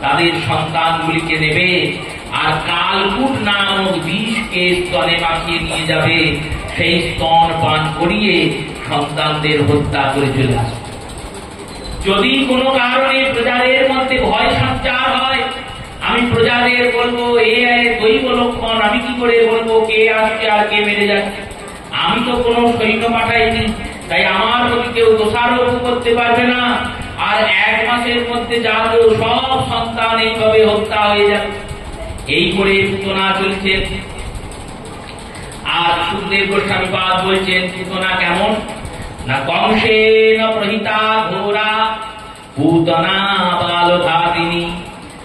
তাদের সন্তানগুলিকে নেবে আর কালকূট নামক বিষকে স্তনে মাখিয়ে নিয়ে যাবে। সেই স্তন পান করিয়ে সন্তানদের হত্যা করে চলে আসবে। যদি কোনো কারণে প্রজাদের মধ্যে ভয় সঞ্চার হয়, আমি প্রজাদের বলবো এ দৈব লক্ষণ। আমি কি করে বলবো কে আসছে আর কে মেরে যাচ্ছে? আমি তো কোনো সৈন্য পাঠাইনি, তাই আমার প্রতি কেউ দোষারোপ করতে পারবে না। আর 1 মাসের মধ্যে যাদের সব সন্তান এইভাবে হত্যা হয়ে যাবে। এই করে পুতনা চলছে। আর সুখদেব গোস্বামীপাদ বলছেন পুতনা কেমন না, কংসেন প্রহিতা ঘোরা পুতনা বালঘাতিনী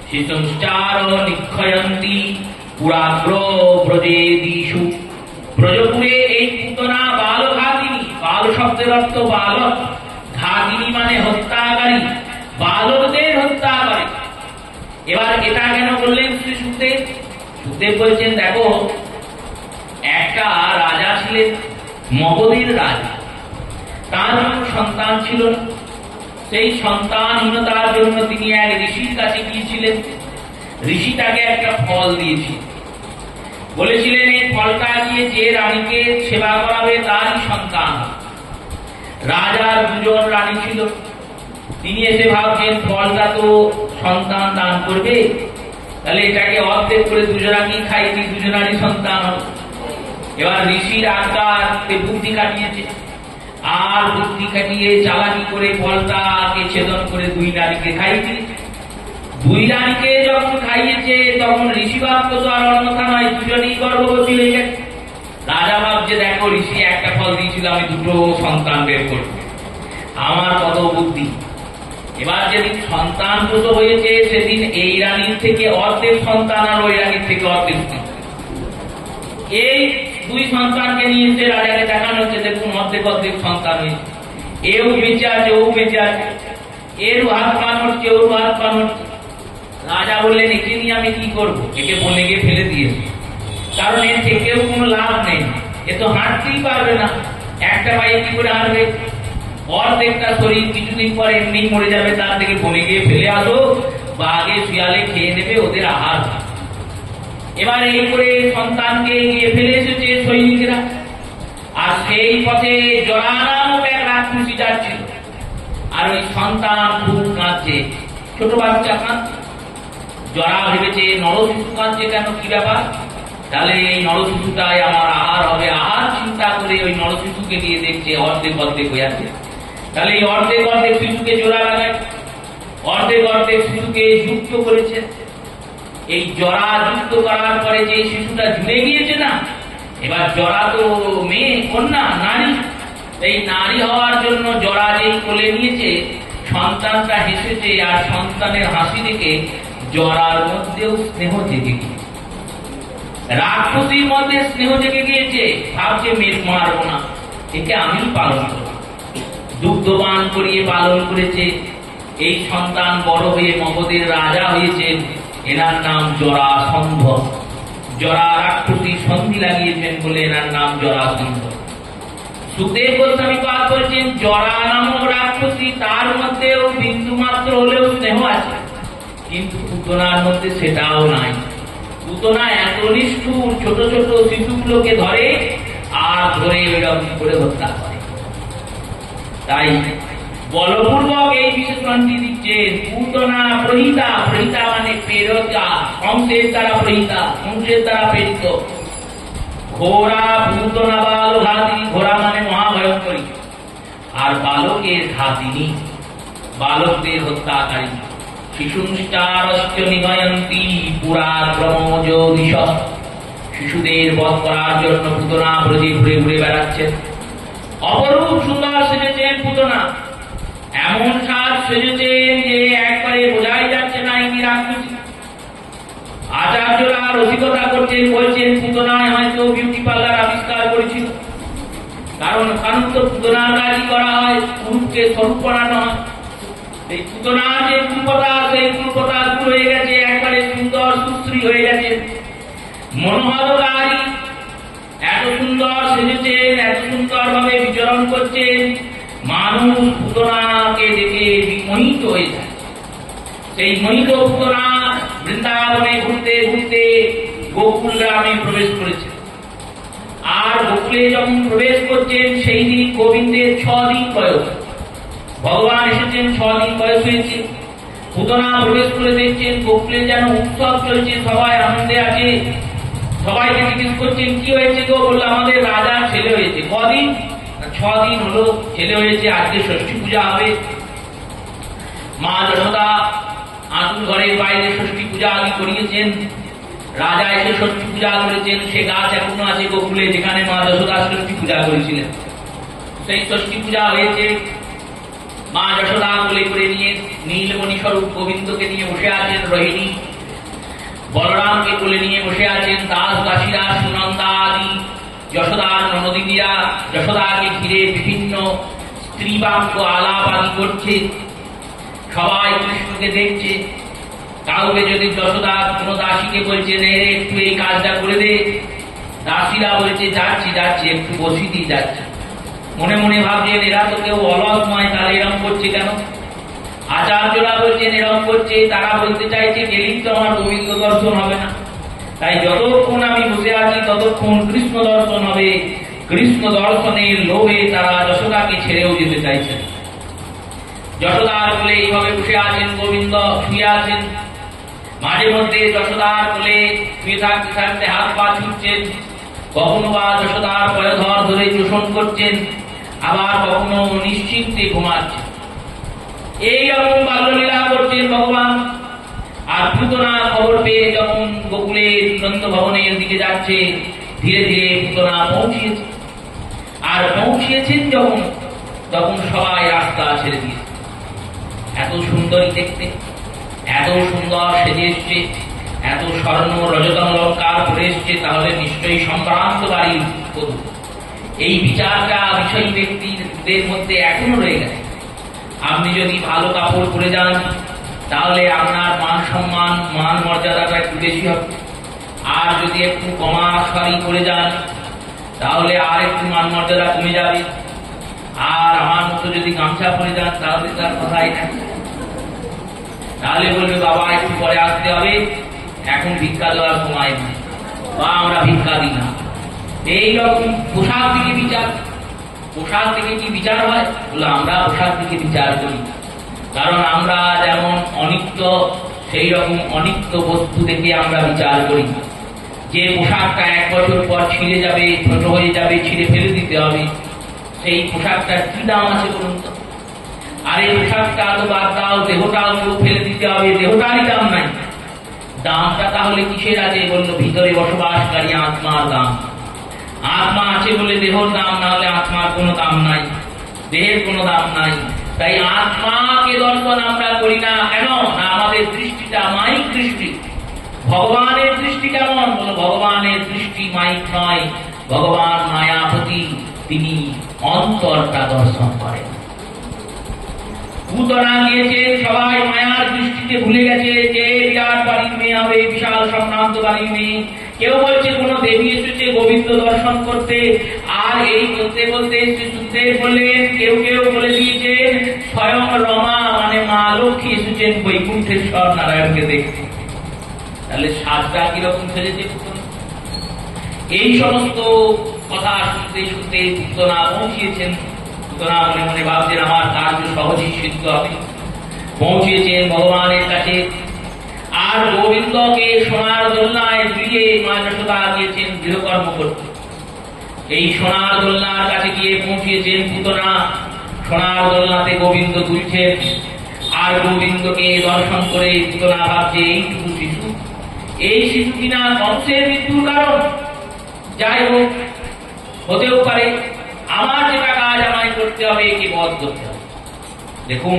শিশুশ্চার নিক্ষয়ন্তী পুরাগ্র ব্রজে দিশু। ব্রজপুরে এই পুতনা বালঘাতিনী, বাল শব্দের অর্থ বালক, ঘাতিনী মানে হত্যাকারী, বালকদের হত্যা করে। এবার এটা কেন বললেন শ্রী সুখদেব? সুখদেব বলছেন, দেখো একটা রাজা ছিলেন, মগধের রাজা। তার কোনো সন্তান ছিল না। সেই সন্তানহীনতার জন্য তিনি এক ঋষির কাছে গিয়েছিলেন। ঋষি তাকে একটা ফল দিয়েছিল, বলেছিলেন এই ফলটা দিয়ে যে রানীকে সেবা করাবে তারই সন্তান। রাজার 2 জন রানী ছিল। তিনি এসে ভাবছেন ফলটা তো সন্তান দান করবে, তাহলে এটাকে অর্ধেক করে 2 জনাকেই খাইয়ে 2 জনারই সন্তান হবে। এবার ঋষির আজ্ঞাতে বুদ্ধি কাটিয়েছে। আর বুদ্ধি কাটিয়ে চালাকি করে ফলটাকে ছেদন করে 2 নারীকে খাইয়ে দিয়েছে। 2 নারীকে যখন খাইয়েছে তখন ঋষি ভাবতো তো আর অন্যথা নয়, 2 জনই গর্ভবতী হয়ে গেছে। রাজা ভাবছে, দেখো ঋষি একটা ফল দিয়েছিল, আমি 2টো সন্তান বের করব, আমার কত বুদ্ধি। এবার যেদিন সন্তান প্রসব হয়েছে সেদিন এই রানীর থেকে অর্ধেক সন্তান আর ওই রানীর থেকে অর্ধেক সন্তান। এই 2 সন্তানকে নিয়ে এসে রাজাকে দেখানো হচ্ছে, দেখুন অর্ধেক অর্ধেক সন্তান হয়েছে। এও বেঁচে আছে, ও বেঁচে আছে, এরও হাত পান হচ্ছে, ওর হাত পান হচ্ছে। রাজা বললেন, একে নিয়ে আমি কি করবো? একে বনে গিয়ে ফেলে দিয়েছে, কারণ এর থেকেও কোনো লাভ নেই। এ তো হাঁটতেই পারবে না, একটা পায়ে কি করে হাঁটবে? অর্ধেকটা শরীর কিছুদিন পর এমনি মরে যাবে, তার থেকে বনে গিয়ে ফেলে আসো, বাঘে শিয়ালে খেয়ে নেবে, ওদের আহার। এবার এই করে সন্তানকে গিয়ে ফেলে এসেছে সৈন্য সৈনিকেরা। আর সেই পথে জরা নামক এক রাক্ষসী যাচ্ছিল, আর ওই সন্তান খুব কাঁদছে, ছোট বাচ্চা কাঁদছে। জরা ভেবেছে নরশিশু কাঁদছে কেন, কি ব্যাপার? তাহলে এই নরশিশুটাই আমার আহার হবে। আহার চিন্তা করে ওই নরশিশুকে নিয়ে দেখছে অর্ধেক অর্ধেক হয়ে আছে। তাহলে এই অর্ধেক অর্ধেক শিশুকে জোড়া লাগায়, অর্ধেক অর্ধেক শিশুকে যুক্ত করেছে। এই জরা যুক্ত করার পরে যে শিশুটা ঝুলে গিয়েছে না, এবার জরা তো মেয়ে, কন্যা, নারী। এই নারী হওয়ার জন্য জরা যেই কোলে নিয়েছে, সন্তানটা হেসেছে, আর সন্তানের হাসি দেখে জরার মধ্যেও স্নেহ জেগে গিয়েছে, রাক্ষসীর মধ্যে স্নেহ জেগে গিয়েছে। ভাবছে মেয়ে মারবো না, একে আমি পালন করব। দুগ্ধপান করিয়ে পালন করেছে। এই সন্তান বড় হয়ে মগধের রাজা হয়েছেন। এনার নাম জরাসন্ধ। জরা রাক্ষসী সন্ধি লাগিয়েছেন বলে এনার নাম জরাসন্ধ। সুখদেব গোস্বামী পাঠ করেছেন জরা নামক রাক্ষসী, তার মধ্যেও বিন্দু মাত্র হলেও স্নেহ আছে, কিন্তু পুতনার মধ্যে সেটাও নাই। পুতনা এত নিষ্ঠুর, ছোট ছোট শিশুগুলোকে ধরে আর ধরে এরকম করে হত্যা করে। তাই বলপূর্বক এই বিশেষণটি দিচ্ছেন পুতনা প্রহিতা। প্রহিতা মানে প্রেরকা, অংশের দ্বারা প্রহিতা, অংশের দ্বারা প্রেরিত। ঘোড়া পুতনা বাল ঘাতিনী, ঘোড়া মানে মহাভয়ঙ্করী, আর বালকের ঘাতিনী, বালকদের হত্যাকারী। শিশুশ্চারশ্চ নিগয়ন্তি পুরাক্রমজ দিশ। শিশুদের বধ করার জন্য পুতনা ব্রজে ঘুরে ঘুরে বেড়াচ্ছেন। অপরূপ সুন্দর সেজেছেন পুতনা, এমন সাজ সেজেছেন যে একবারে বোঝাই যাচ্ছে না ইনি রাক্ষসী। আচার্যরা রসিকতা করছেন, বলছেন পুতনায় হয়তো বিউটি পার্লার আবিষ্কার করেছিল, কারণ কানুত্ব পুতনার কাজই করা হয়, পুরুষকে স্বরূপ বানানো হয়। এই পুতনার যে কুরুপতা, সেই কুরুপতা দূর হয়ে গেছে, একবারে সুন্দর সুশ্রী হয়ে গেছে, মনোহরকারী। এত সুন্দর সেজেছেন, এত সুন্দর ভাবে বিচরণ করছেন, মানুষ পুতনাকে দেখে মোহিত হয়ে যায়। সেই মোহিত পুতনা বৃন্দাবনে ঘুরতে ঘুরতে গোকুল গ্রামে প্রবেশ করেছে। আর গোকুলে যখন প্রবেশ করছেন, সেই দিন গোবিন্দের 6 দিন বয়স। ভগবান এসেছেন, 6 দিন বয়স হয়েছে। পুতনা প্রবেশ করে দেখছেন গোকুলে যেন উৎসব চলছে, সবাই আনন্দে আছে। সবাইকে জিজ্ঞেস করছেন কি হয়েছে গো? বললো আমাদের রাজার ছেলে হয়েছে। কদিন? 6 দিন হলো ছেলে হয়েছে, আজকে ষষ্ঠী পূজা হবে। মা যশোদা আতুর ঘরের বাইরে ষষ্ঠী পূজা আদি করিয়েছেন। রাজা এসে ষষ্ঠী পূজা করেছেন। সে গাছ এখনো আছে গোকুলে, যেখানে মা যশোদা ষষ্ঠী পূজা করেছিলেন। সেই ষষ্ঠী পূজা হয়েছে। মা যশোদা কোলে করে নিয়ে নীলমণি স্বরূপ গোবিন্দকে নিয়ে বসে আছেন। রোহিণী বলরামকে কোলে নিয়ে বসে আছেন। দাস দাসীরা, সুনন্দা আদি যশোদার ননদিনীরা যশোদাকে ঘিরে বিভিন্ন স্ত্রীবাক্য আলাপ আদি করছে। সবাই কৃষ্ণকে দেখছে। কাউকে যদি যশোদা কোন দাসীকে বলছে নে একটু এই কাজটা করে দে, দাসীরা বলছে যাচ্ছি যাচ্ছি, একটু বসি দিয়ে যাচ্ছে। মনে মনে ভাবছেন এরা তো কেউ অলস নয়, তাহলে এরকম করছে কেন? আচার্যরা বলছেন এরকম করছে, তারা বলতে চাইছে গেলেই তো আমার গোবিন্দ দর্শন হবে না, তাই যতক্ষণ আমি বসে আছি ততক্ষণ কৃষ্ণ দর্শন হবে। কৃষ্ণ দর্শনের লোভে তারা যশোদাকে ছেড়েও যেতে চাইছেন। যশোদার কোলে এইভাবে বসে আছেন, গোবিন্দ শুয়ে আছেন। মাঝে মধ্যে যশোদার কোলে শুয়ে থাকতে থাকতে হাত পা ছুটছেন। কখনো বা যশোদার পয়ধর ধরে চোষণ করছেন, আবার কখনো নিশ্চিন্তে ঘুমাচ্ছেন। এইরকম বাল্যলীলা করছেন ভগবান। আর পুতনা খবর পেয়ে যখন গোকুলের নন্দ ভবনের দিকে যাচ্ছে, ধীরে ধীরে পুতনা পৌঁছিয়েছে। আর পৌঁছিয়েছেন যখন, তখন সবাই রাস্তা ছেড়ে দিয়েছে। এত সুন্দরী দেখতে, এত সুন্দর সেজে এসছে, এত স্বর্ণ রজতম অলঙ্কার পরে এসছে, তাহলে নিশ্চয়ই সম্ভ্রান্ত বাড়ির বধূ। এই বিচারটা বিষয়ী ব্যক্তিদের মধ্যে এখনো রয়ে গেছে। আপনি যদি ভালো কাপড় পরে যান, তাহলে আপনার মান সম্মান, মান মর্যাদাটা একটু বেশি হবে। আর যদি একটু কমা শাড়ি পরে যান, তাহলে আর একটু মান মর্যাদা কমে যাবে। আর আমার মতো যদি গামছা পরে যান, তাহলে তার কথাই নাই। তাহলে বলবে বাবা একটু পরে আসতে হবে, এখন ভিক্ষা দেওয়ার সময় নেই, বা আমরা ভিক্ষা দিই না। এইরকম পোশাক দিকে বিচার, পোশাক দিকে কি বিচার হয়? বলে আমরা পোশাক দিকে বিচার করি, কারণ আমরা যেমন অনিত্য সেই রকম অনিত্য বস্তু দেখে আমরা বিচার করি। যে পোশাকটা 1 বছর পর ছিঁড়ে যাবে, ছোট হয়ে যাবে, ছিঁড়ে ফেলে দিতে হবে, সেই পোশাকটার কি দাম আছে বলুন তো? আর এই পোশাকটা তো বাদ দাও, দেহটাও কেউ ফেলে দিতে হবে, দেহটারই দাম নাই। দামটা তাহলে কিসের আছে? বললো ভিতরে বসবাসকারী আত্মার দাম। আত্মা আছে বলে দেহর দাম, না হলে আত্মার কোনো দাম নাই, দেহের কোনো দাম নাই। তাই আত্মাকে দর্শন আমরা করি না। কেন না? আমাদের দৃষ্টিটা মাইক দৃষ্টি। ভগবানের দৃষ্টি কেমন? বলো ভগবানের দৃষ্টি মাইক নয়, ভগবান মায়াপতি, তিনি অন্তরটা দর্শন করেন। পুতনা গিয়েছেন, সবাই মায়ার দৃষ্টিতে ভুলে গেছে যে বিরাট বাড়ির মেয়ে হবে, বিশাল সম্ভ্রান্ত বাড়ির মেয়ে। কেউ বলছে কোন দেবী এসেছে গোবিন্দ দর্শন করতে, আর এই বলতে বলতে সুখদেব বললেন, কেউ কেউ বলে দিয়েছে স্বয়ং রমা মানে মা লক্ষ্মী এসেছেন বৈকুণ্ঠেশ্বর নারায়ণকে দেখতে। তাহলে সাজটা কিরকম সেজেছে? এই সমস্ত কথা শুনতে শুনতে পুতনা পৌঁছিয়েছেন। পুতনা মনে মনে ভাবছেন আমার কার্য সহজেই সিদ্ধ হবে। পৌঁছিয়েছেন ভগবানের কাছে, আর গোবিন্দকে সোনার দোলনায় ঝুলিয়ে মা যশোদা গিয়েছেন গৃহকর্ম করতে। এই সোনার দোলনার কাছে গিয়ে পৌঁছিয়েছেন পুতনা। সোনার দোলনাতে গোবিন্দ দুলছেন, আর গোবিন্দকে দর্শন করে পুতনা ভাবছে এইটুকু শিশু, এই শিশু কিনা কংসের মৃত্যুর কারণ। যাই হোক, হতেও পারে আমার যেটা কাজ আমায় করতে হবে, একে বধ করতে হবে। দেখুন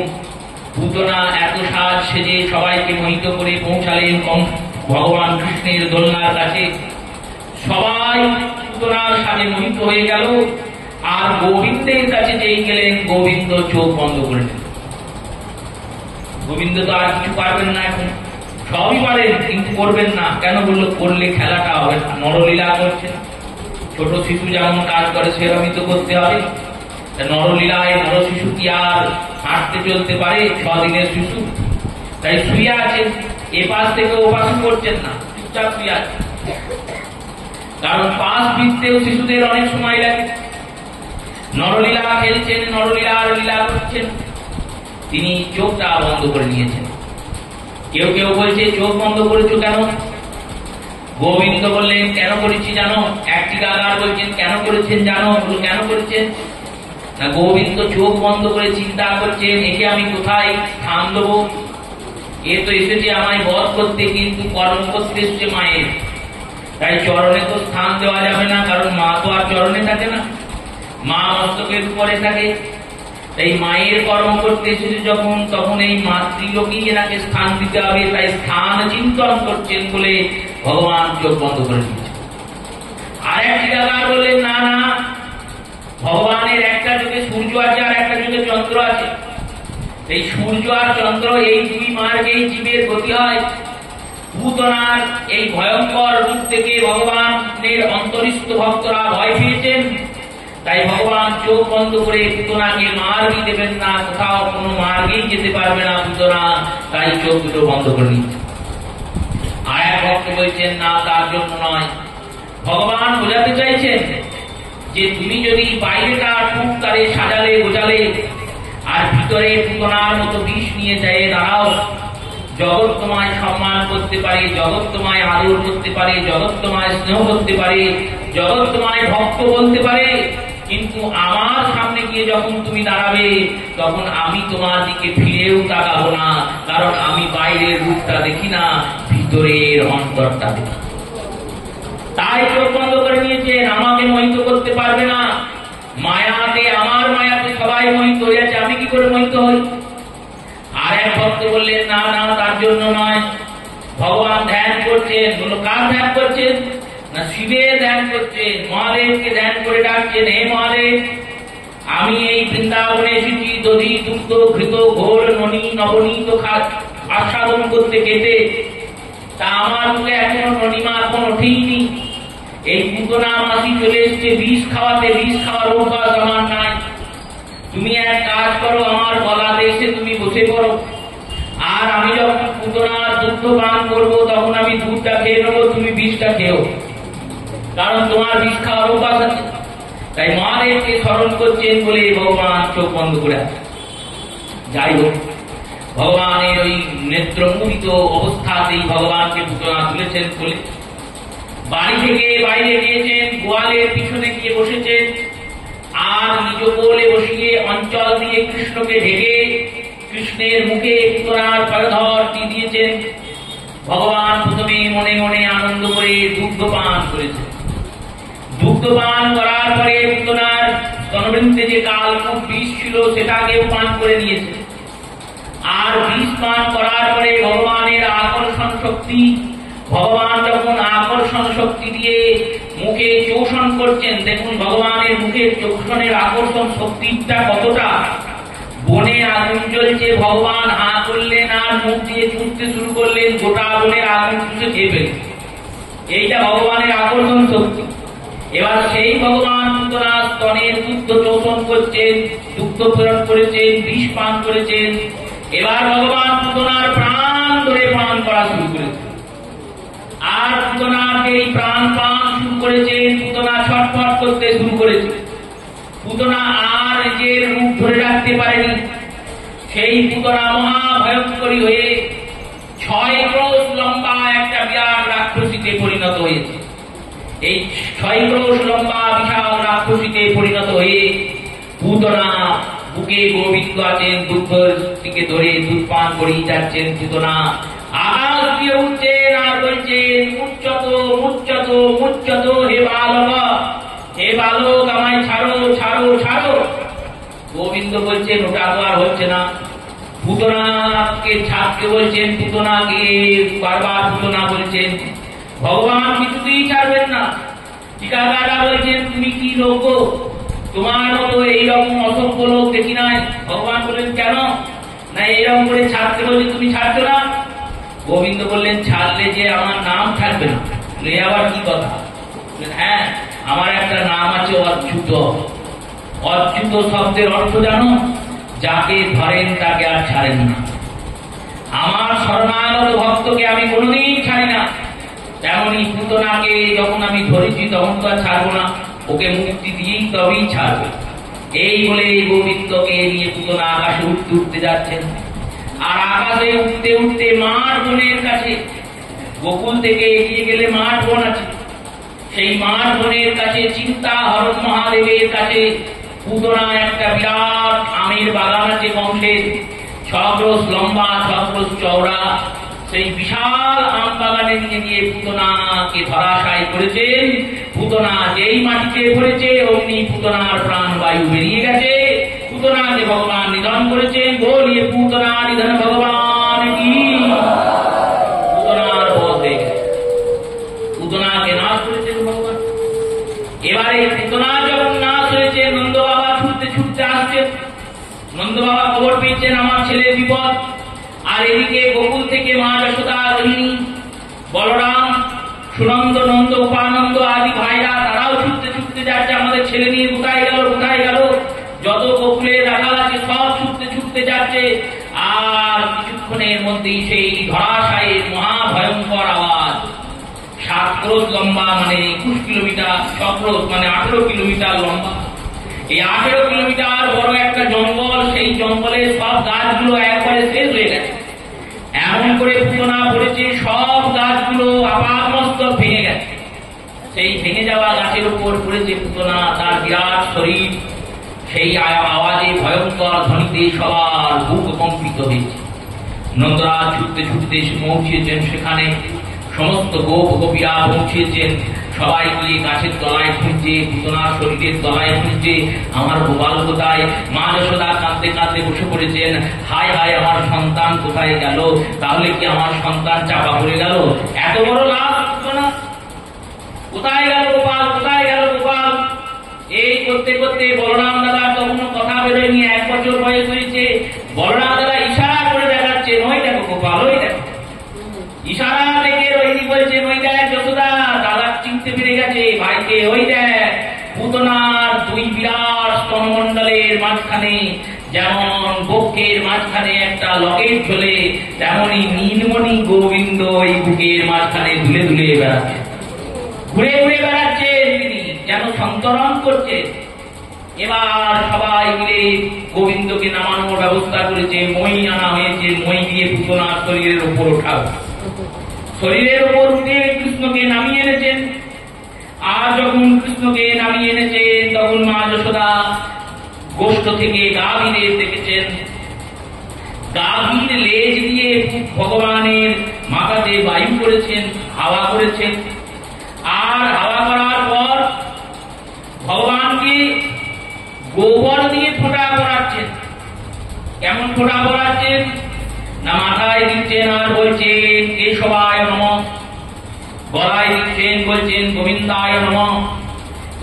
পুতনা এত সাজ সেজে সবাইকে মোহিত করে পৌঁছালেন ভগবান কৃষ্ণের দোলনার কাছে। সবাই পুতনার সাজে মোহিত হয়ে গেল, আর গোবিন্দের কাছে যেই গেলেন গোবিন্দ চোখ বন্ধ করে নিলেন। গোবিন্দ তো আর কিছু পারবেন না, এখন সবই পারেন কিন্তু করবেন না। কেন? বললো করলে খেলাটা হবে না, নরলীলা করছেন। ছোট শিশু যেমন কাজ করে সেরকমই তো করতে হবে। নরলীলায় বড় শিশু কি আর হাঁটতে চলতে পারে? 6 দিনের শিশু। তাই শুয়ে আছেন, এ পাশ থেকে ও পাশ করছেন না, চুপচাপ শুয়ে আছেন। কারণ পাশ ফিরতেও শিশুদের অনেক সময় লাগে। নরলীলা খেলছেন, নরলীলার লীলা করছেন, তিনি চোখটা বন্ধ করে নিয়েছেন। কেউ কেউ বলছে চোখ বন্ধ করেছো কেন? গোবিন্দ বললেন কেন করেছি জানো? একটি গাগার বলছেন কেন করেছেন জানো? কেন করেছেন না? গোবিন্দ চোখ বন্ধ করে চিন্তা করছেন, একে আমি কোথায় স্থান দেবো? এ তো এসেছে আমায় বধ করতে, কিন্তু কর্ম করতে এসেছে মায়ের। তাই চরণে তো স্থান দেওয়া যাবে না, কারণ মা তো আর চরণে থাকে না, মা মস্তকের উপরে থাকে। তাই মায়ের কর্ম করতে এসেছে যখন, তখন এই মাতৃলোকেই এনাকে স্থান দিতে হবে। তাই স্থান চিন্তন করছেন বলে ভগবান চোখ বন্ধ করে দিয়েছেন। আর একটি দাদা বললেন না না, ভগবানের একটা চোখে সূর্য আছে আর একটা চোখে চন্দ্র আছে। এই সূর্য আর চন্দ্র এই দুই মার্গেই জীবের গতি হয়। পুতনার এই ভয়ঙ্কর রূপ থেকে ভগবানের অন্তরিষ্ঠ ভক্তরা ভয় পেয়েছেন। তাই ভগবান চোখ বন্ধ করে পুতনাকে মার্গই দেবেন না, কোথাও কোনো মার্গেই যেতে পারবে না পুতনা। তাই চোখ দুটো বন্ধ করে নিচ্ছে। আর এক ভক্ত বলছেন না, তার জন্য নয়। ভগবান বোঝাতে চাইছেন যে তুমি যদি বাইরেটা খুব তারে সাজালে গোজালে, আর ভিতরে পুতনার মতো বিষ নিয়ে যায় দাঁড়াও, জগৎ তোমায় সম্মান করতে পারে, জগৎ তোমায় আদর করতে পারে, জগৎ তোমায় স্নেহ করতে পারে, জগৎ তোমায় ভক্ত বলতে পারে, কিন্তু আমার সামনে গিয়ে যখন তুমি দাঁড়াবে তখন আমি তোমার দিকে ফিরেও তাকাবো না, কারণ আমি বাইরের রূপটা দেখি না, ভিতরের অন্তরটা দেখি। তাই চোখ বন্ধ করে নিয়েছেন, আমাকে মোহিত করতে পারবে না। মায়াতে, আমার মায়াতে সবাই মোহিত হয়ে আছে, আমি কি করে মোহিত হই? আর এক ভক্ত বললেন না না, তার জন্য নয়। ভগবান ধ্যান করছেন। বললো কার ধ্যান করছেন? না শিবের ধ্যান করছেন। মহাদেবকে ধ্যান করে ডাকছেন, হে মহাদেব, আমি এই বৃন্দাবনে এসেছি দধি দুগ্ধ ঘৃত ঘোর ননি নবনীত আস্বাদন করতে খেতে। তা আমার মুখে এখনো ননিমা এখনো ঠিকনি। এই পুতনা মাসি চলে এসছে বিষ খাওয়াতে, বিষ খাওয়ার অভ্যাস আমার নাই। তুমি এক কাজ করো, আমার গলাতে এসে তুমি বসে পড়ো, আর আমি যখন পুতনার দুগ্ধ পান করবো তখন আমি দুধটা খেয়ে নেবো, তুমি বিষটা খেও। কারণ তোমার বিষ খাওয়ার অভ্যাস আছে। তাই মহাদেবকে স্মরণ করছেন বলে ভগবান চোখ বন্ধ করে আছে। যাই হোক, ভগবানের ওই নেত্রমুদিত অবস্থাতেই ভগবানকে পুতনা তুলেছেন বলে বাড়ি থেকে বাইরে গিয়েছেন, গোয়ালের পিছনে গিয়ে বসেছেন, আর নিজ কোলে বসিয়ে অঞ্চল দিয়ে কৃষ্ণকে ঢেকে কৃষ্ণের মুখে পুতনার পরধরটি দিয়েছেন। ভগবান প্রথমে মনে মনে আনন্দ করে দুগ্ধ পান করেছেন। দুগ্ধ পান করার পরে পুতনার স্তনবৃন্তে যে কালকুট বিষ ছিল সেটাকেও পান করে নিয়েছে। আর বিষ পান করার পরে ভগবানের আকর্ষণ শক্তি, ভগবান যখন আকর্ষণ শক্তি দিয়ে মুখে চোষণ করছেন, দেখুন ভগবানের মুখের চোষণের আকর্ষণ শক্তিটা কতটা। বনে আগুন জ্বলছে, ভগবান হা করলেন আর মুখ দিয়ে চুষতে শুরু করলেন, গোটা বনের আগুন চুষে খেয়ে ফেললেন। এইটা ভগবানের আকর্ষণ শক্তি। এবার সেই ভগবান পুতনা স্তনের দুগ্ধ চোষণ করছেন, দুগ্ধ প্রেরণ করেছেন, বিষ পান করেছেন। এবার ভগবান পুতনার প্রাণ ধরে পান করা শুরু করেছেন। আর পুতনাকে এই প্রাণ পান শুরু করেছেন, পুতনা ছটফট করতে শুরু করেছে। পুতনা আর নিজের রূপ ধরে রাখতে পারেনি। সেই পুতনা মহাভয়ঙ্করী হয়ে 6 ক্রোশ লম্বা একটা বিরাট রাক্ষসীতে পরিণত হয়েছে। এই 6 ক্রোশ লম্বা বিশাল রাক্ষসীতে পরিণত হয়ে পুতনা বুকে গোবিন্দ আছেন, দুধের দিকে ধরে দুধ পান করেই যাচ্ছেন। পুতনা আকাশ দিয়ে উঠছেন আর বলছেন, মুচ্যত মুচ্যত মুচ্যত, হে বালক, হে বালক, আমায় ছাড়ো ছাড়ো ছাড়ো। গোবিন্দ বলছেন, ওটা তো আর হচ্ছে না। পুতনাকে ছাড়তে বলছেন, পুতনাকে বারবার পুতনা বলছেন, ভগবান কিছুতেই ছাড়বেন না। টিকাকাররা বলছেন, তুমি কি লোক, তোমার মতো এইরকম অসংখ্য লোক দেখি নাই। ভগবান বললেন, কেন না এইরকম করে ছাড়তে বলছে, তুমি ছাড়ছো না? গোবিন্দ বললেন, ছাড়লে যে আমার নাম থাকবে না। আবার কি কথা? হ্যাঁ, আমার একটা নাম আছে অচ্যুত। অচ্যুত শব্দের অর্থ জানো? যাকে ধরেন তাকে আর ছাড়েন না। আমার শরণাগত ভক্তকে আমি কোনোদিন ছাড়ি না। তেমনি পুতনাকে যখন আমি ধরেছি তখন তো আর ছাড়বো না, ওকে মুক্তি দিয়েই তবেই ছাড়বে। এই বলে গোবিন্দকে নিয়ে পুতনা আকাশে উঠতে উঠতে যাচ্ছেন। আর আকাশে উঠতে উঠতে মাঠ বনের কাছে, গোকুল থেকে এগিয়ে গেলে মাঠ বন আছে, সেই মাঠ বনের কাছে চিন্তা হরণ মহাদেবের কাছে পুতনা একটা বিরাট আমের বাগান আছে বংশের, 6 ক্রোশ লম্বা 6 ক্রোশ চওড়া। সেই বিশাল আম বাগানে নিয়ে গিয়ে পুতনাকে ধরাশায়ী করেছেন। পুতনা যেই মাটিতে পড়েছে অমনি পুতনার প্রাণ বায়ু বেরিয়ে গেছে। পুতনাকে ভগবান নিধন করেছেন। বলিয়ে পুতনা নিধন ভগবান কি। পুতনার বধ হয়ে গেছে, পুতনাকে নাশ করেছেন ভগবান। এবারে পুতনা যখন নাশ হয়েছে, নন্দ বাবা ছুটতে ছুটতে আসছেন। নন্দ বাবা খবর পেয়েছেন আমার ছেলের বিপদ। আর এদিকে গোকুল থেকে মা যশোদা, রোহিণী, বলরাম, সুনন্দ, নন্দ, উপানন্দ আদি ভাইরা তারাও ছুটতে ছুটতে যাচ্ছে, আমাদের ছেলে নিয়ে কোথায় গেল কোথায় গেল। যত গোকুলের রাখা আছে সব ছুটতে ছুটতে যাচ্ছে। আর কিছুক্ষণের মধ্যেই সেই ধরাশায়ীর মহাভয়ঙ্কর আওয়াজ। 7 ক্রোশ লম্বা মানে 21 কিলোমিটার, 6 ক্রোশ মানে 18 কিলোমিটার লম্বা। এই 18 কিলোমিটার বড় একটা জঙ্গল। সেই জঙ্গলে সব গাছগুলো একবারে শেষ হয়ে গেছে। এমন করে পুতনা পড়েছে, সব গাছগুলো আপাতমস্তক ভেঙে গেছে। সেই ভেঙে যাওয়া গাছের উপর পড়েছে পুতনা, তার বিরাট শরীর। সেই আওয়াজে ভয়ঙ্কর ধ্বনিতে সবার বুক কম্পিত হয়েছে। নন্দরাজ ছুটতে ছুটতে পৌঁছেছেন সেখানে। সমস্ত গোপ গোপীরা পৌঁছেছেন। সবাই গিয়ে গাছের তলায় খুঁজছে, পুতনার শরীরের তলায় খুঁজছে, আমার গোপাল কোথায়। মা যশোদা কাঁদতে কাঁদতে বসে পড়েছেন, হায় হায় আমার সন্তান কোথায় গেল। তাহলে কি আমার সন্তান চাপা পড়ে গেল? এত বড় লাভ পুতনা, কোথায় গেল গোপাল, কোথায় গেল গোপাল। এই করতে করতে বলরাম দাদা তখনও কথা বেরোয়নি, 1 বছর বয়স হয়েছে। বলরাম দাদা ইশারা করে দেখাচ্ছেন, ওই দেখো গোপাল, ওই দেখো। ইশারা থেকে রোহিণী বলছেন, ওই দেখ যশোদা, দাদা চিনতে পেরে গেছে ভাইকে। ওই দেখ পুতনার 2 বিরাট স্তনমণ্ডলের মাঝখানে যেমন বক্ষের মাঝখানে একটা লকেট ঝোলে, তেমনি নীলমণি গোবিন্দ এই বুকের মাঝখানে ধুলে ধুলে বেড়াচ্ছে, ঘুরে ঘুরে বেড়াচ্ছে। সন্তরণ করছে। এবার সবাই মিলে গোবিন্দকে নামানোর ব্যবস্থা করেছে, মই আনা হয়েছে, মই দিয়ে পুতনার শরীরের উপর ওঠাও। শরীরের উপর উঠে কৃষ্ণকে নামিয়ে এনেছেন। আর যখন কৃষ্ণকে নামিয়ে এনেছেন তখন মা যশোদা গোষ্ঠ থেকে গাভীদের দেখেছেন। গাভীর লেজ দিয়ে ভগবানের মাথাতে বায়ু করেছেন, হাওয়া করেছেন। আর হাওয়া করার পর ভগবানকে গোবর দিয়ে ফোঁটা পড়াচ্ছেন। কেমন ফোঁটা পড়াচ্ছেন না, মাথায় দিচ্ছেন আর বলছেন কেশবায় নমঃ, গলায় দিচ্ছেন বলছেন গোবিন্দায় নমঃ।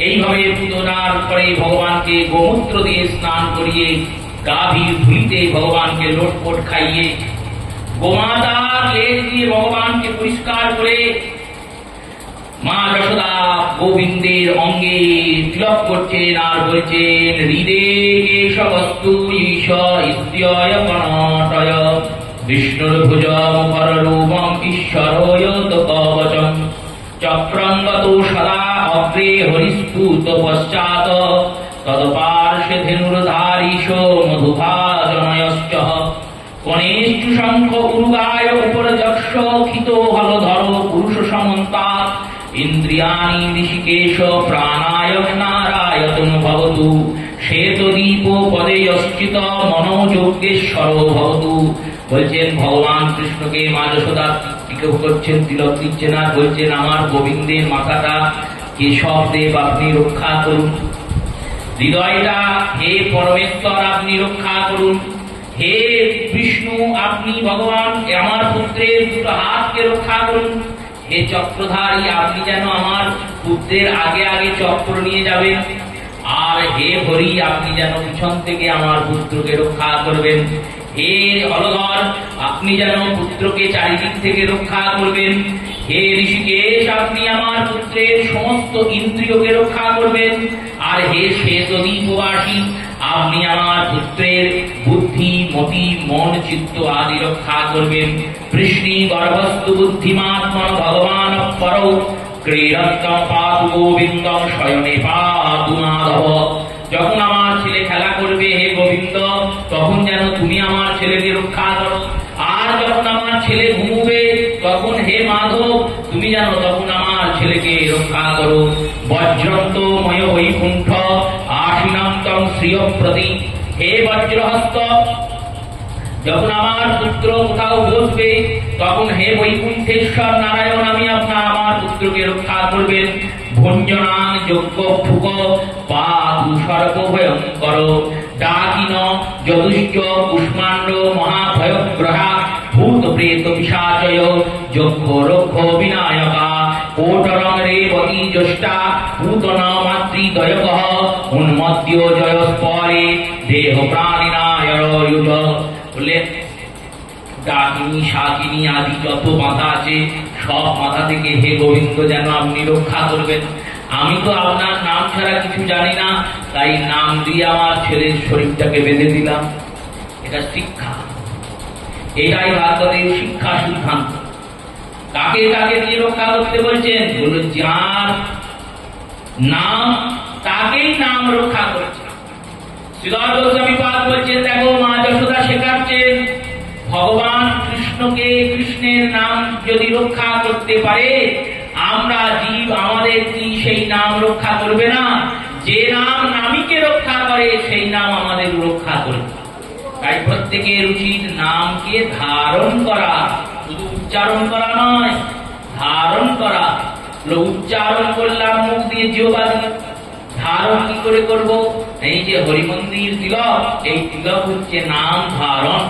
এইভাবে পূজনার পরে ভগবানকে গোমূত্র দিয়ে স্নান করিয়ে গাভীর ধুলিতে ভগবানকে লোটপোট খাইয়ে গোমাতার লেজ দিয়ে ভগবানকে পরিষ্কার করে মা যশোদা গোবিন্দের অঙ্গে তিলক করছেন আর বলছেন হৃদে কেশবস্তু ঈশ ইত্যয় কণটয় বিষ্ণুর ভুজং পররূপম ঈশ্বরয় কবচম চক্রঙ্গত সদা অগ্রে হরিস্ফুত পশ্চাৎ তৎপার্শ্বে ধেনুর্ধারীশ মধুভাজনয়শ্চ কণেষ্টু শঙ্খ উরুগায় উপরযক্ষ খিত হলধর পুরুষ সমন্তাৎ ইন্দ্রিয়াণি ঋষিকেশ প্রাণায় নারায়তন ভবতু শ্বেতদীপ পদে অস্থিত মনোযোগেশ্বর ভবতু। বলছেন ভগবান কৃষ্ণকে মা যশোদা তিলক করছেন, তিলক দিচ্ছেন আর বলছেন আমার গোবিন্দের মাথাটা কেশব দেব আপনি রক্ষা করুন, হৃদয়টা হে পরমেশ্বর আপনি রক্ষা করুন, হে বিষ্ণু আপনি ভগবান আমার পুত্রের দুটো হাতকে রক্ষা করুন, হে চক্রধারী আপনি যেন আমার পুত্রের আগে আগে চক্র নিয়ে যাবেন, আর হে হরি আপনি যেন পিছন থেকে আমার পুত্রকে রক্ষা করবেন, হে হলধর আপনি যেন পুত্রকে চারিদিক থেকে রক্ষা করবেন, হে ঋষিকেশ আপনি আমার পুত্রের সমস্ত ইন্দ্রিয়কে রক্ষা করবেন, আর হে শ্বেতদ্বীপবাসী আপনি আমার পুত্রের বুদ্ধি মতি মন চিত্ত আদি রক্ষা করবেন। কৃষ্ণী গর্ভস্থ বুদ্ধিমাত্মা ভগবান পরৌ ক্রীড়ন্তম পাতু গোবিন্দম শয়নে পাতু মাধব। যখন আমার ছেলে খেলা করবে হে গোবিন্দ তখন যেন তুমি আমার ছেলেকে রক্ষা করো, আর যখন আমার ছেলে ঘুমবে তখন হে মাধব তুমি যেন তখন আমার ছেলেকে রক্ষা করো। বজ্রন্তময় বৈকুণ্ঠ আশীনন্তম শ্রিয়প্রতি, হে বজ্রহস্ত যখন আমার পুত্র কোথাও বসবে তখন হে বৈকুণ্ঠেশ্বর নারায়ণ আমি আমার পুত্রকে রক্ষা করবেন। ভঞ্জনাং যজ্ঞ ফুক পাতু সর্ব ভয়ঙ্কর ডাকিন যদুশ্চ কুষ্মাণ্ড মহাভয়গ্রহা ভূত প্রেত পিশাচয় যজ্ঞ রক্ষ বিনায়কা কোটরং রেবতী জ্যেষ্ঠা পূতন মাতৃদয়কঃ উন্মদ্য জয়স্পরে দেহ প্রাণিনায়ুজ। বলে ডাকিনী শাকিনী আদি যত মাথা আছে সব মাথা থেকে হে গোবিন্দ যেন আপনি রক্ষা করবেন। আমি তো আপনার নাম ছাড়া কিছু জানি না, তাই নাম দিয়ে আমার ছেলের শরীরটাকে বেঁধে দিলাম। এটা শিক্ষা, এটাই ভাগবতের শিক্ষা সিদ্ধান্ত। কাকে কাকে দিয়ে রক্ষা করতে বলছেন? বলল যার নাম তাকেই নাম রক্ষা করেছে। শ্রীধর গোস্বামী পাদ বলছেন দেখো মা যশোদা শেখাচ্ছেন ভগবান কৃষ্ণকে কৃষ্ণের নাম যদি রক্ষা করতে পারে আমরা জীব আমাদের কি সেই নাম রক্ষা করবে না? যে নাম নামীকে রক্ষা করে সেই নাম আমাদের রক্ষা করবে। তাই প্রত্যেকের উচিত নামকে ধারণ করা, শুধু উচ্চারণ করা নয়, ধারণ করা। উচ্চারণ করলাম মুখ দিয়ে জিহ্বা দিয়ে, ধারণ কি করে করব? এই যে হরিমন্দির তিলক, এই তিলক হচ্ছে নাম ধারণ।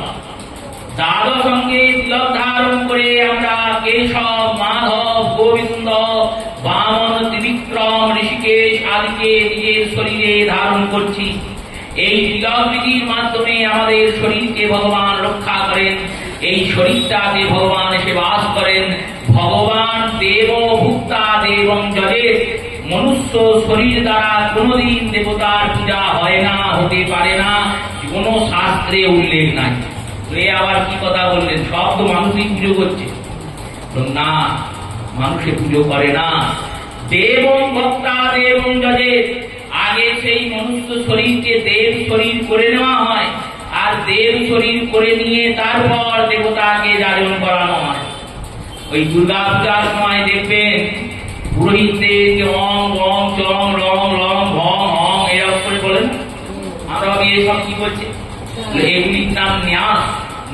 দ্বাদশ সঙ্গে তিলক ধারণ করে আমরা কেশব মাধব গোবিন্দ বামন ত্রিবিক্রম ঋষিকেশ আদিকে নিজের শরীরে ধারণ করছি। এই তিলক বিধির মাধ্যমে আমাদের শরীরকে ভগবান রক্ষা করেন। এই শরীরটাতে ভগবান এসে বাস করেন। ভগবান দেব ভুক্তা দেবং যজেত। মনুষ্য শরীর দ্বারা কোনদিন দেবতার পূজা হয় না, হতে পারে না, কোন শাস্ত্রে উল্লেখ নাই। এ আবার কি কথা বললেন? সব তো মানুষই পুজো করছে না, মানুষে পুজো করে না। দেবং ভক্তা দেবং যজে, আগে সেই মনুষ্য শরীরকে দেব শরীর করে নেওয়া হয়, আর দেব শরীর করে নিয়ে তারপর দেবতাকে যাজন করানো হয়। ওই দুর্গা পূজার সময় দেখবেন পুরোহিতদেরকে অং রং চং রং রং ভং হং এরকম করে বলেন। আমরা এসব কি বলছে? এগুলির নাম ন্যাস।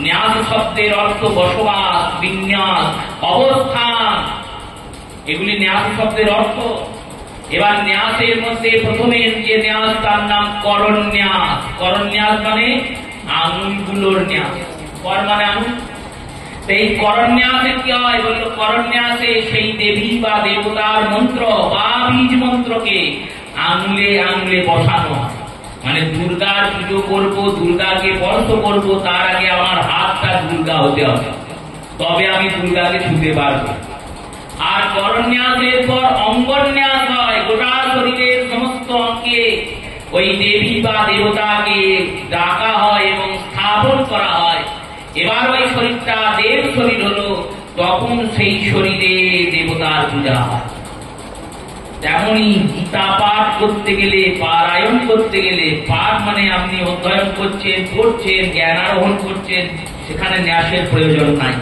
ন্যাস শব্দের অর্থ বসবাস, বিন্যাস, অবস্থান, এগুলি ন্যাস শব্দের অর্থ। এবার ন্যাসের মধ্যে প্রথমে যে ন্যাস তার নাম করন্যাস। করন্যাস মানে আঙুলগুলোর ন্যাস। কর মানে আঙুল। এই করন্যাসে কি হয় বললো? করন্যাসে সেই দেবী বা দেবতার মন্ত্র বা বীজ মন্ত্রকে আঙুলে আঙুলে বসানো হয়। মানে দুর্গার পুজো করব, দুর্গাকে স্পর্শ করব, তার আগে আমার হাতটা দুর্গা হতে হবে, তবে আমি দুর্গাকে ছুঁতে পারবো। আর করন্যাসের পর অঙ্গন্যাস হয়। গোটা শরীরের সমস্ত অঙ্গে ওই দেবী বা দেবতাকে ডাকা হয় এবং স্থাপন করা হয়। এবার ওই শরীরটা দেব শরীর হলো, তখন সেই শরীরে দেবতার পূজা হয়। তেমনি গীতা পাঠ করতে গেলে, পারায়ণ করতে গেলে, পাঠ মানে আপনি অধ্যয়ন করছেন, পড়ছেন, জ্ঞান আরোহণ করছেন, সেখানে ন্যাসের প্রয়োজন নাই।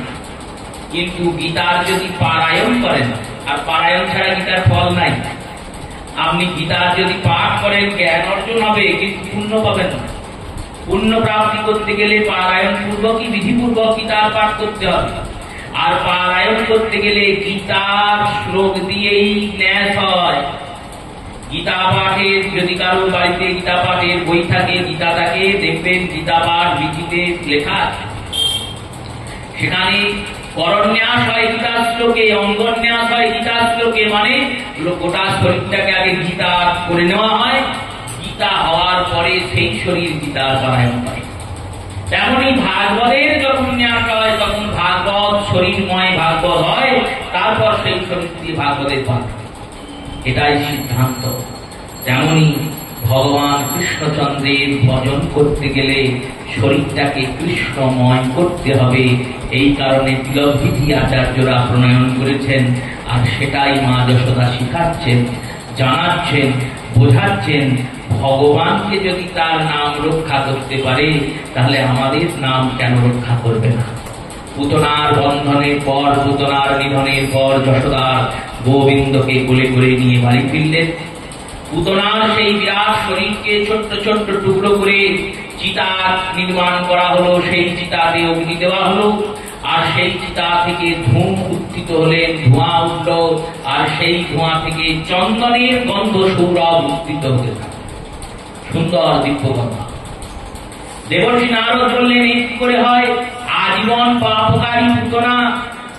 কিন্তু গীতার যদি পারায়ণ করেন, আর পারায়ণ ছাড়া গীতার ফল নাই। আপনি গীতার যদি পাঠ করেন জ্ঞান অর্জন হবে, কিন্তু পুণ্য পাবেন না। পুণ্য প্রাপ্তি করতে গেলে পারায়ণ পূর্বকই বিধিপূর্বক গীতার পাঠ করতে হবে। আর পারায়ণ করতে গেলে গীতার শ্লোক দিয়েই ন্যাস হয়। গীতা পাঠের যদি কারো বাড়িতে গীতা পাঠের বই থাকে, গীতা থাকে, দেখবেন গীতা পাঠ লিখিতে লেখা আছে। সেখানে করন্যাস হয় গীতার শ্লোকে, অঙ্গন্যাস হয় গীতার শ্লোকে। মানে গোটা শরীরটাকে আগে গীতা করে নেওয়া হয়, গীতা হওয়ার পরে সেই শরীর গীতার পারায়ণ করে। তেমনি ভাগবতের যখন ন্যাস হয়, তখন ভাগবত শরীরময় ভাগবত হয়, তারপর সেই শরীর দিয়ে ভাগবতের পাঠ। এটাই সিদ্ধান্ত। তেমনি ভগবান কৃষ্ণচন্দ্রের ভজন করতে গেলে শরীরটাকে কৃষ্ণময় করতে হবে। এই কারণে তিলকবিধি আচার্যরা প্রণয়ন করেছেন, আর সেটাই মা যশোদা শিখাচ্ছেন, জানাচ্ছেন, বোঝাচ্ছেন। ভগবানকে যদি তার নাম রক্ষা করতে পারে, তাহলে আমাদের নাম কেন রক্ষা করবে না? পুতনার বন্ধনের পর, পুতনার নিধনের পর যশোদা গোবিন্দকে কোলে করে নিয়ে বাড়ি ফিরলেন। পুতনার সেই বিরাট শরীরকে ছোট্ট ছোট্ট টুকরো করে চিতা নির্মাণ করা হলো, সেই চিতাতে অগ্নি দেওয়া হলো, আর সেই চিতা থেকে ধূম উত্থিত হলেন, ধোঁয়া উঠল, আর সেই ধোঁয়া থেকে চন্দনের গন্ধ সৌরভ উত্থিত হতে থাকে। সুন্দর দিব্য কথা। দেবর্ষি নারদ বললেন, এই করে হয়? আজীবন পাপকারী পুতনা,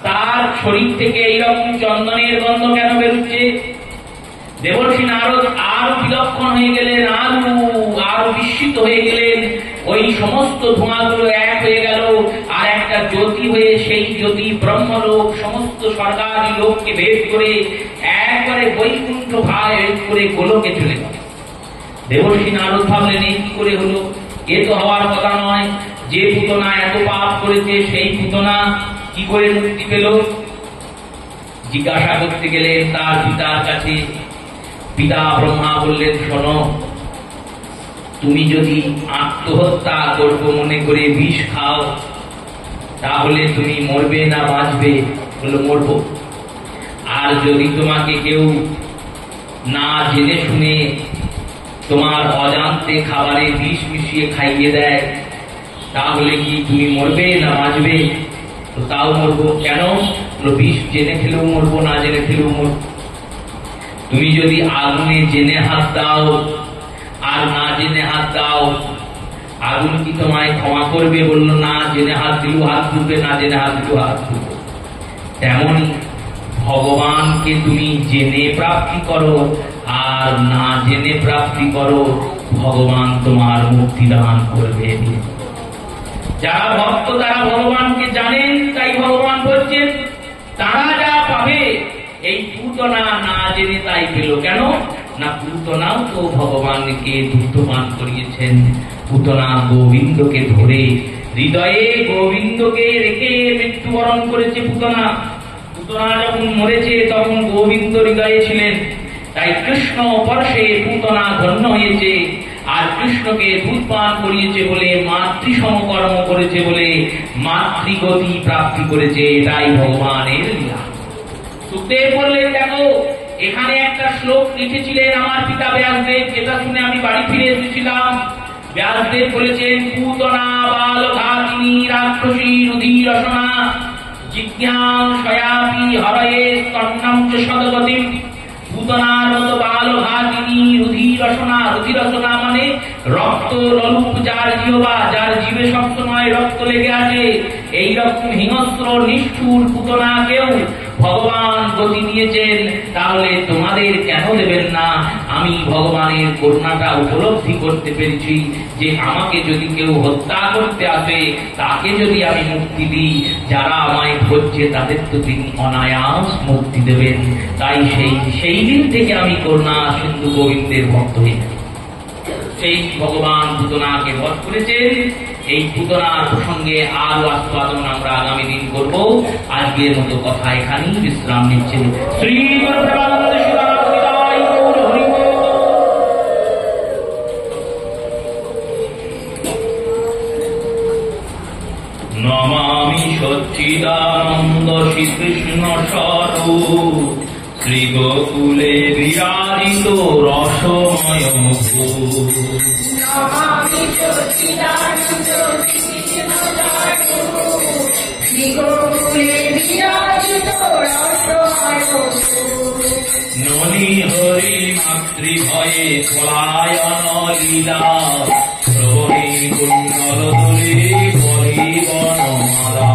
তার শরীর থেকে এইরকম চন্দনের গন্ধ কেন বেরোচ্ছে? দেবর্ষি নারদ আরো বিলক্ষণ হয়ে গেলেন, আরো বিস্মিত হয়ে গেলেন। ওই সমস্ত ধোঁয়াগুলো এক হয়ে গেল, আর একটা জ্যোতি হয়ে সেই জ্যোতি ব্রহ্মলোক সমস্ত স্বর্গাদি লোককে ভেদ করে একবারে বৈকুণ্ঠ ভাই করে গোলকে চলে গেল। দেবর্ষি নারদ ভাবলেন, এই কি করে হলো? এ তো হওয়ার কথা নয়। যে পুতনা এত পাপ করেছে, সেই পুতনা কি করে মুক্তি পেল? জিজ্ঞাসা করতে গেলেন তার পিতার কাছে। পিতা ব্রহ্মা বললেন, শোনো, তুমি যদি আত্মহত্যা করব মনে করে বিষ খাও, তাহলে তুমি মরবে না বাঁচবে? বললো, মরবো। আর যদি তোমাকে কেউ না জেনে শুনে তোমার অজান্তে খাবারে বিষ মিশিয়ে খাইয়ে দেয়, তাহলে কি তুমি মরবে না বাঁচবে? তো তাও মরবো। কেন? বিষ জেনে খেলেও মরবো, না জেনে খেলেও মরবো। তুমি যদি আগুনে জেনে হাত দাও আর না জেনে হাত দাও, আগুন কি তোমায় ক্ষমা করবে? বললো, না জেনে হাত দিলেও হাত তুলবে, না জেনে হাত দিলেও হাত তুলবে। তেমনি ভগবানকে তুমি জেনে প্রাপ্তি করো আর না জেনে প্রাপ্তি করো, ভগবান তোমার মুক্তি দান করবে। যারা ভক্ত তারা ভগবানকে জানেন, তাই ভগবান বলছেন তারা যা পাবে। এই পুতনা না জেনে তাই পেল। কেন না? পুতনাও তো ভগবানকে দুগ্ধপান করিয়েছেন। পুতনা গোবিন্দকে ধরে হৃদয়ে গোবিন্দকে রেখে মৃত্যুবরণ করেছে। পুতনা পুতনা যখন মরেছে তখন গোবিন্দ হৃদয়ে ছিলেন, তাই কৃষ্ণ পরশে পুতনা ধন্য হয়েছে। আর কৃষ্ণকে দুধ পান করিয়েছে বলে, মাতৃসম কর্ম করেছে বলে মাতৃগতি প্রাপ্তি করেছে। এটাই ভগবানের লীলা। সুখদেব বললেন, দেখো এখানে একটা শ্লোক লিখেছিলেন আমার পিতা ব্যাসদেব, যেটা শুনে আমি বাড়ি ফিরে এসেছিলাম। ব্যাসদেব বলেছেন, পুতনা বালঘাতিনী রাক্ষসী রুধির রসনা জিজ্ঞাং সয়াপি হরয়ে তন্নম চ সদগতিম। পুতনার মতো বালঘাতিনী রুধির রসনা, রুধির রসনা মানে রক্ত ললুপ, যার জিহ্বা, যার জীবে সবসময় রক্ত লেগে আছে, এইরকম হিংস্র নিষ্ঠুর পুতনাকেও ভগবান গতি দিয়েছেন। তাহলে তোমাদের কেন দেবেন না? আমি ভগবানের করুণাটা উপলব্ধি করতে পেরেছি যে আমাকে যদি কেউ হত্যা করতে আসে, তাকে যদি আমি মুক্তি দিই, যারা আমায় ধরছে তাদের তো তিনি অনায়াস মুক্তি দেবেন। তাই সেই দিন থেকে আমি করুণা সিন্ধু গোবিন্দের ভক্ত হয়েছি। সেই ভগবান পুতনাকে বধ করেছেন। এই পুতনার প্রসঙ্গে আরো আস্বাদন আমরা আগামী দিন করব। আজকের মতো কথা এখানেই বিশ্রাম নিচ্ছেন। শ্রী গুরু প্রেমানন্দ সীতারাম নিতাই গৌর হরি বল। নমামি সচ্চিদানন্দ শ্রীকৃষ্ণ স্বরূপ, শ্রী গোকুলে বিরাজিত রসময় মুখু। নমামি সচ্চিদানন্দ শ্রীকৃষ্ণ স্বরূপ, শ্রী গোকুলে বিরাজিত রসময় মুখু। ননি হরি মাতৃভয়ে পলায়ন লীলা, শ্রবণী কুণ্ডল দোলে বলি বনমালা।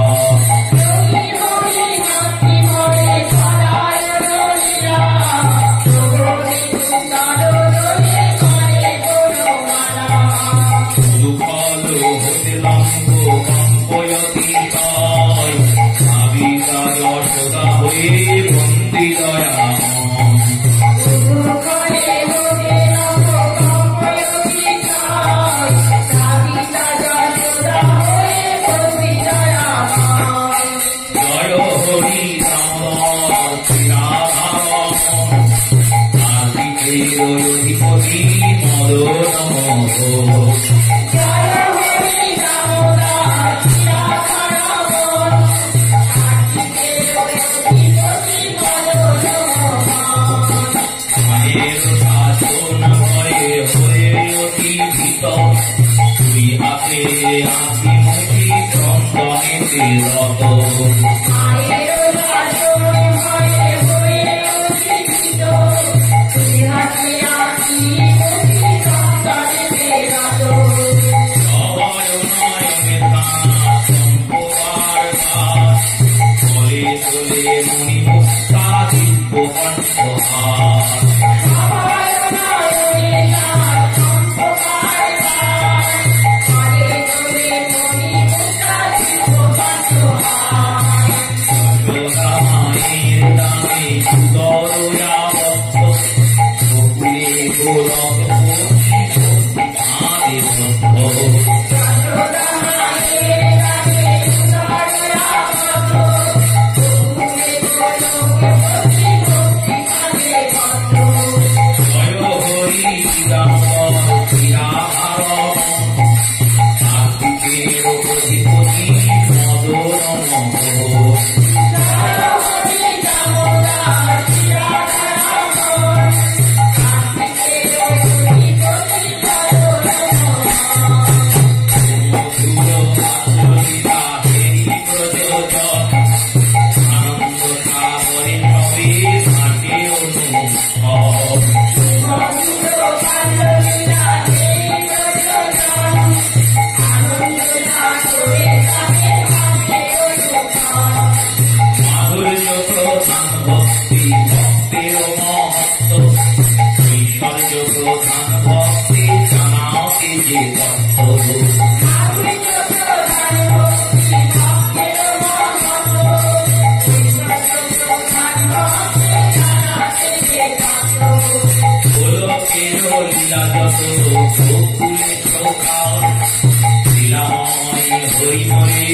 হরি হরি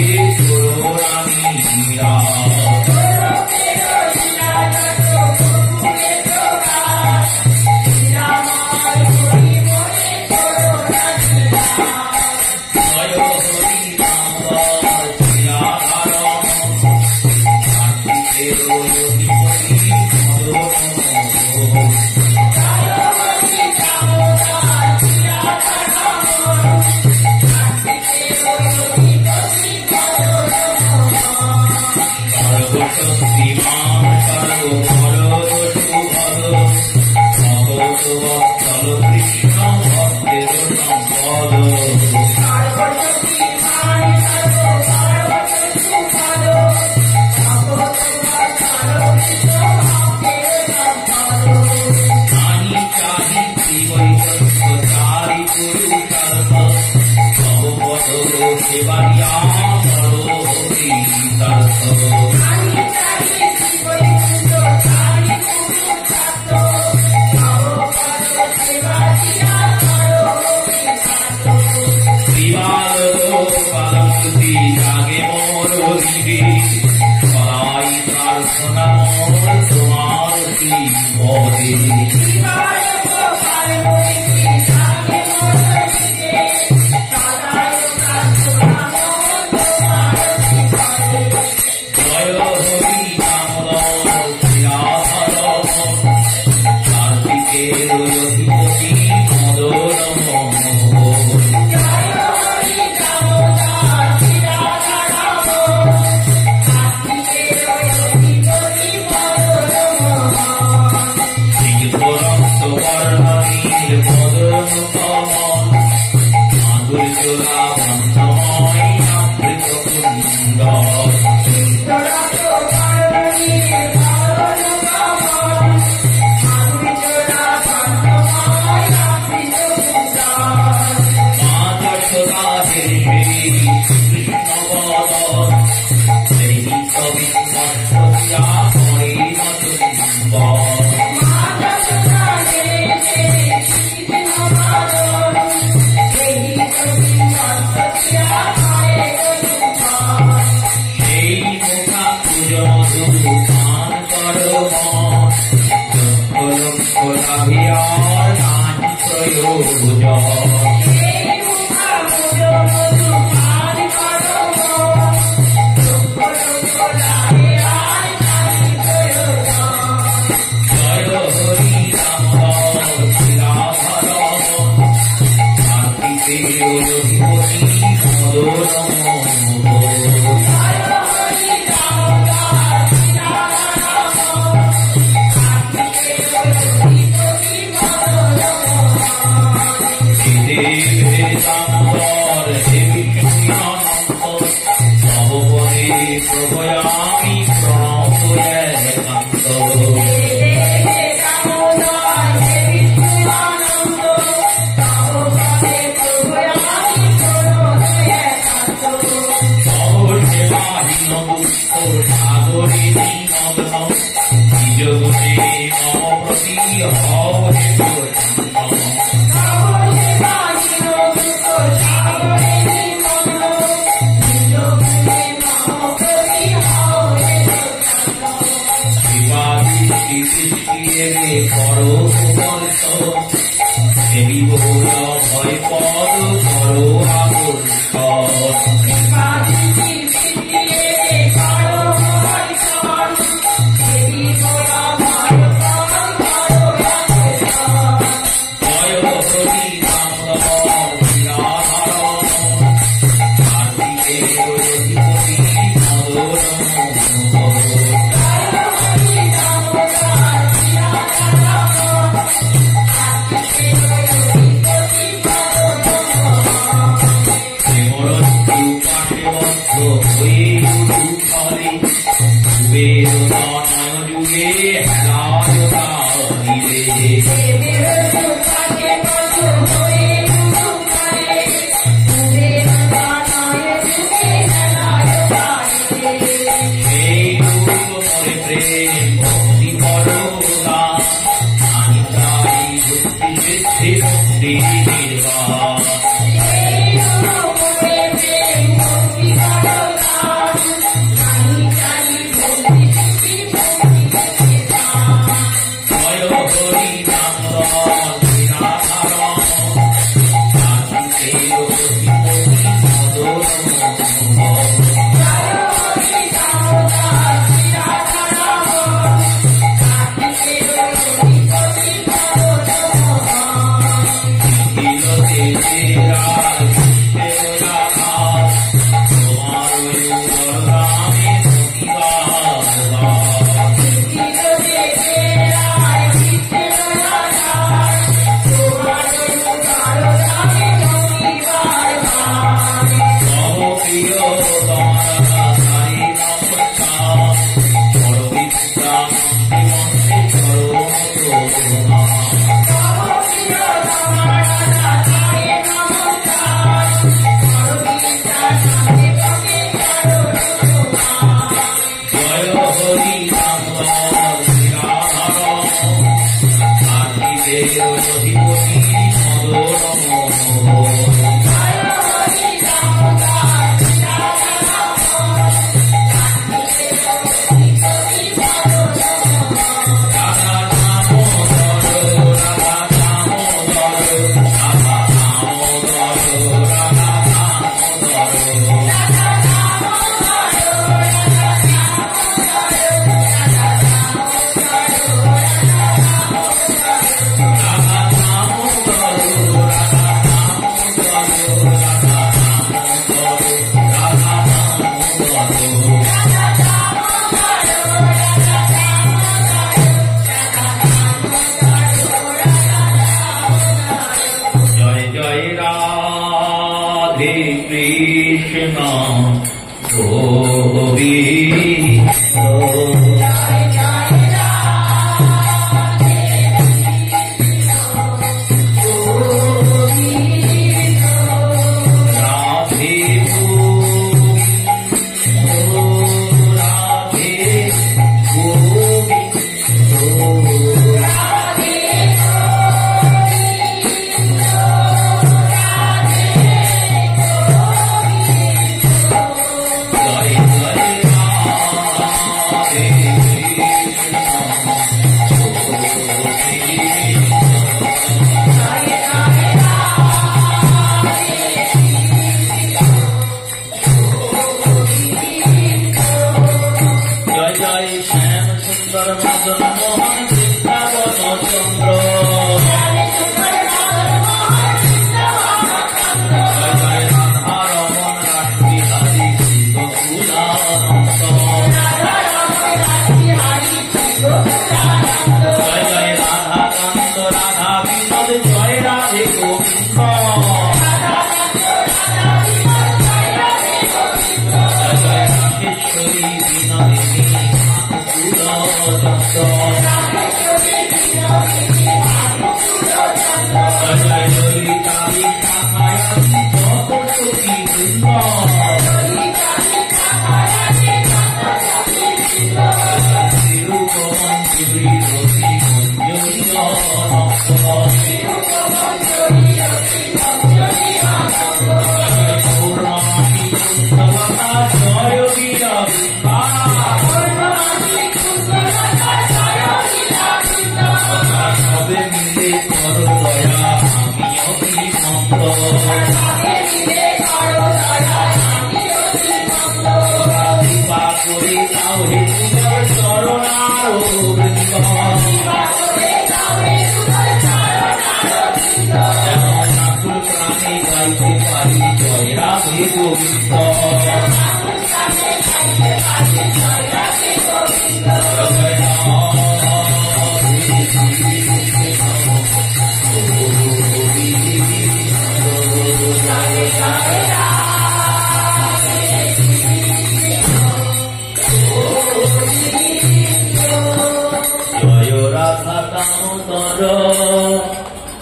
কৃষ্ণ ভক্তের সম্পদ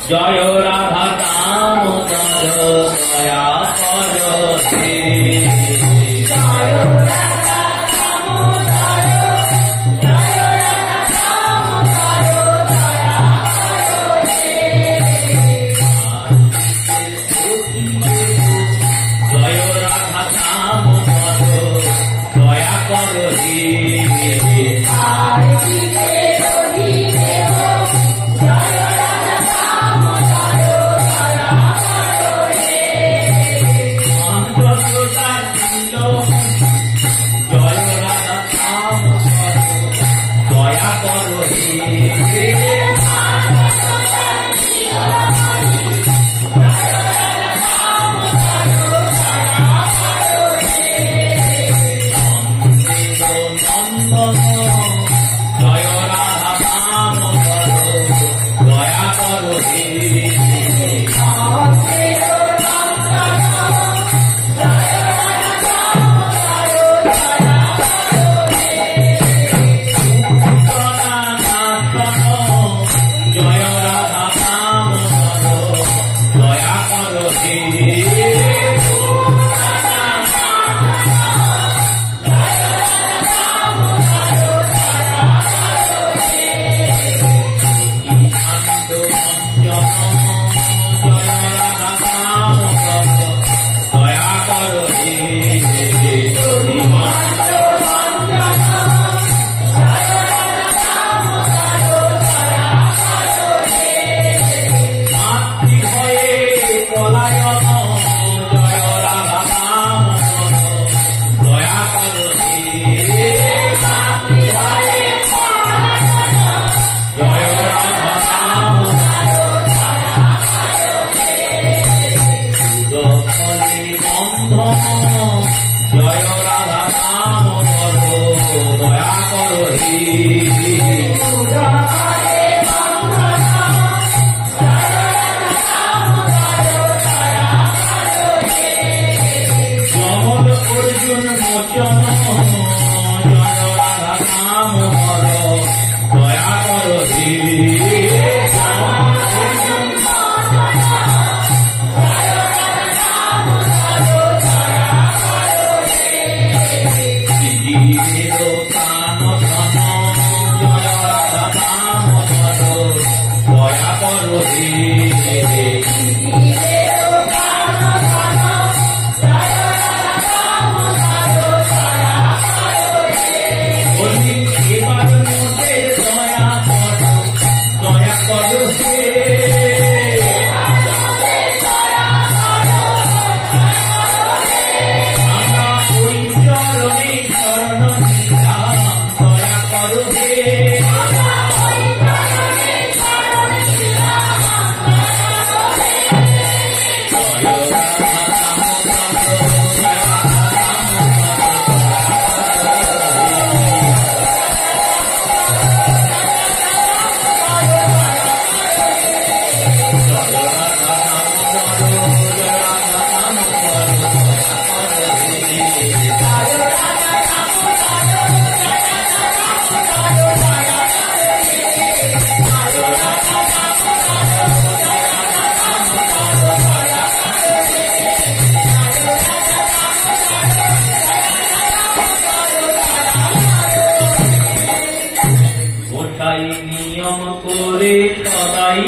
জয় রাধা দামোদর দয়া কর হে জয় রাধা দামোদর জয় রাধা দামোদর দয়া কর হে জয় রাধা দামোদর দয়া কর হে জয় রাধা দামোদর দয়া কর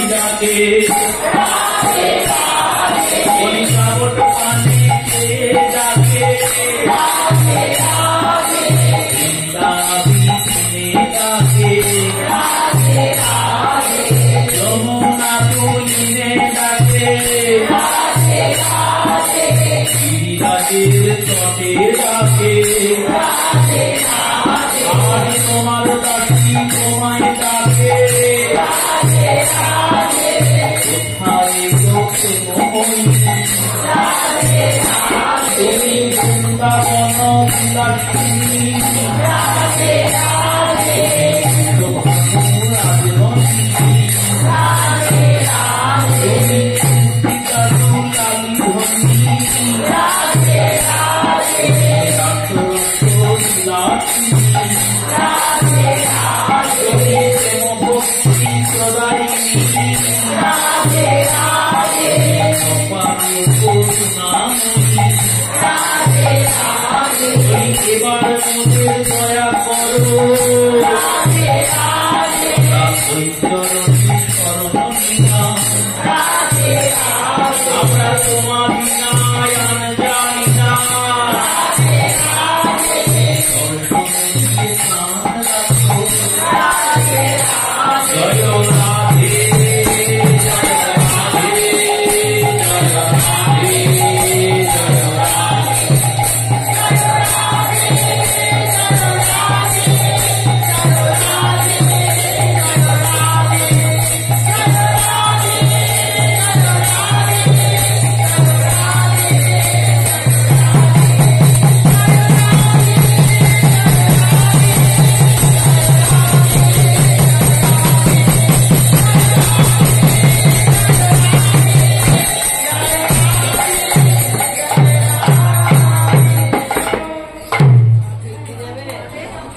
Radhe Radhe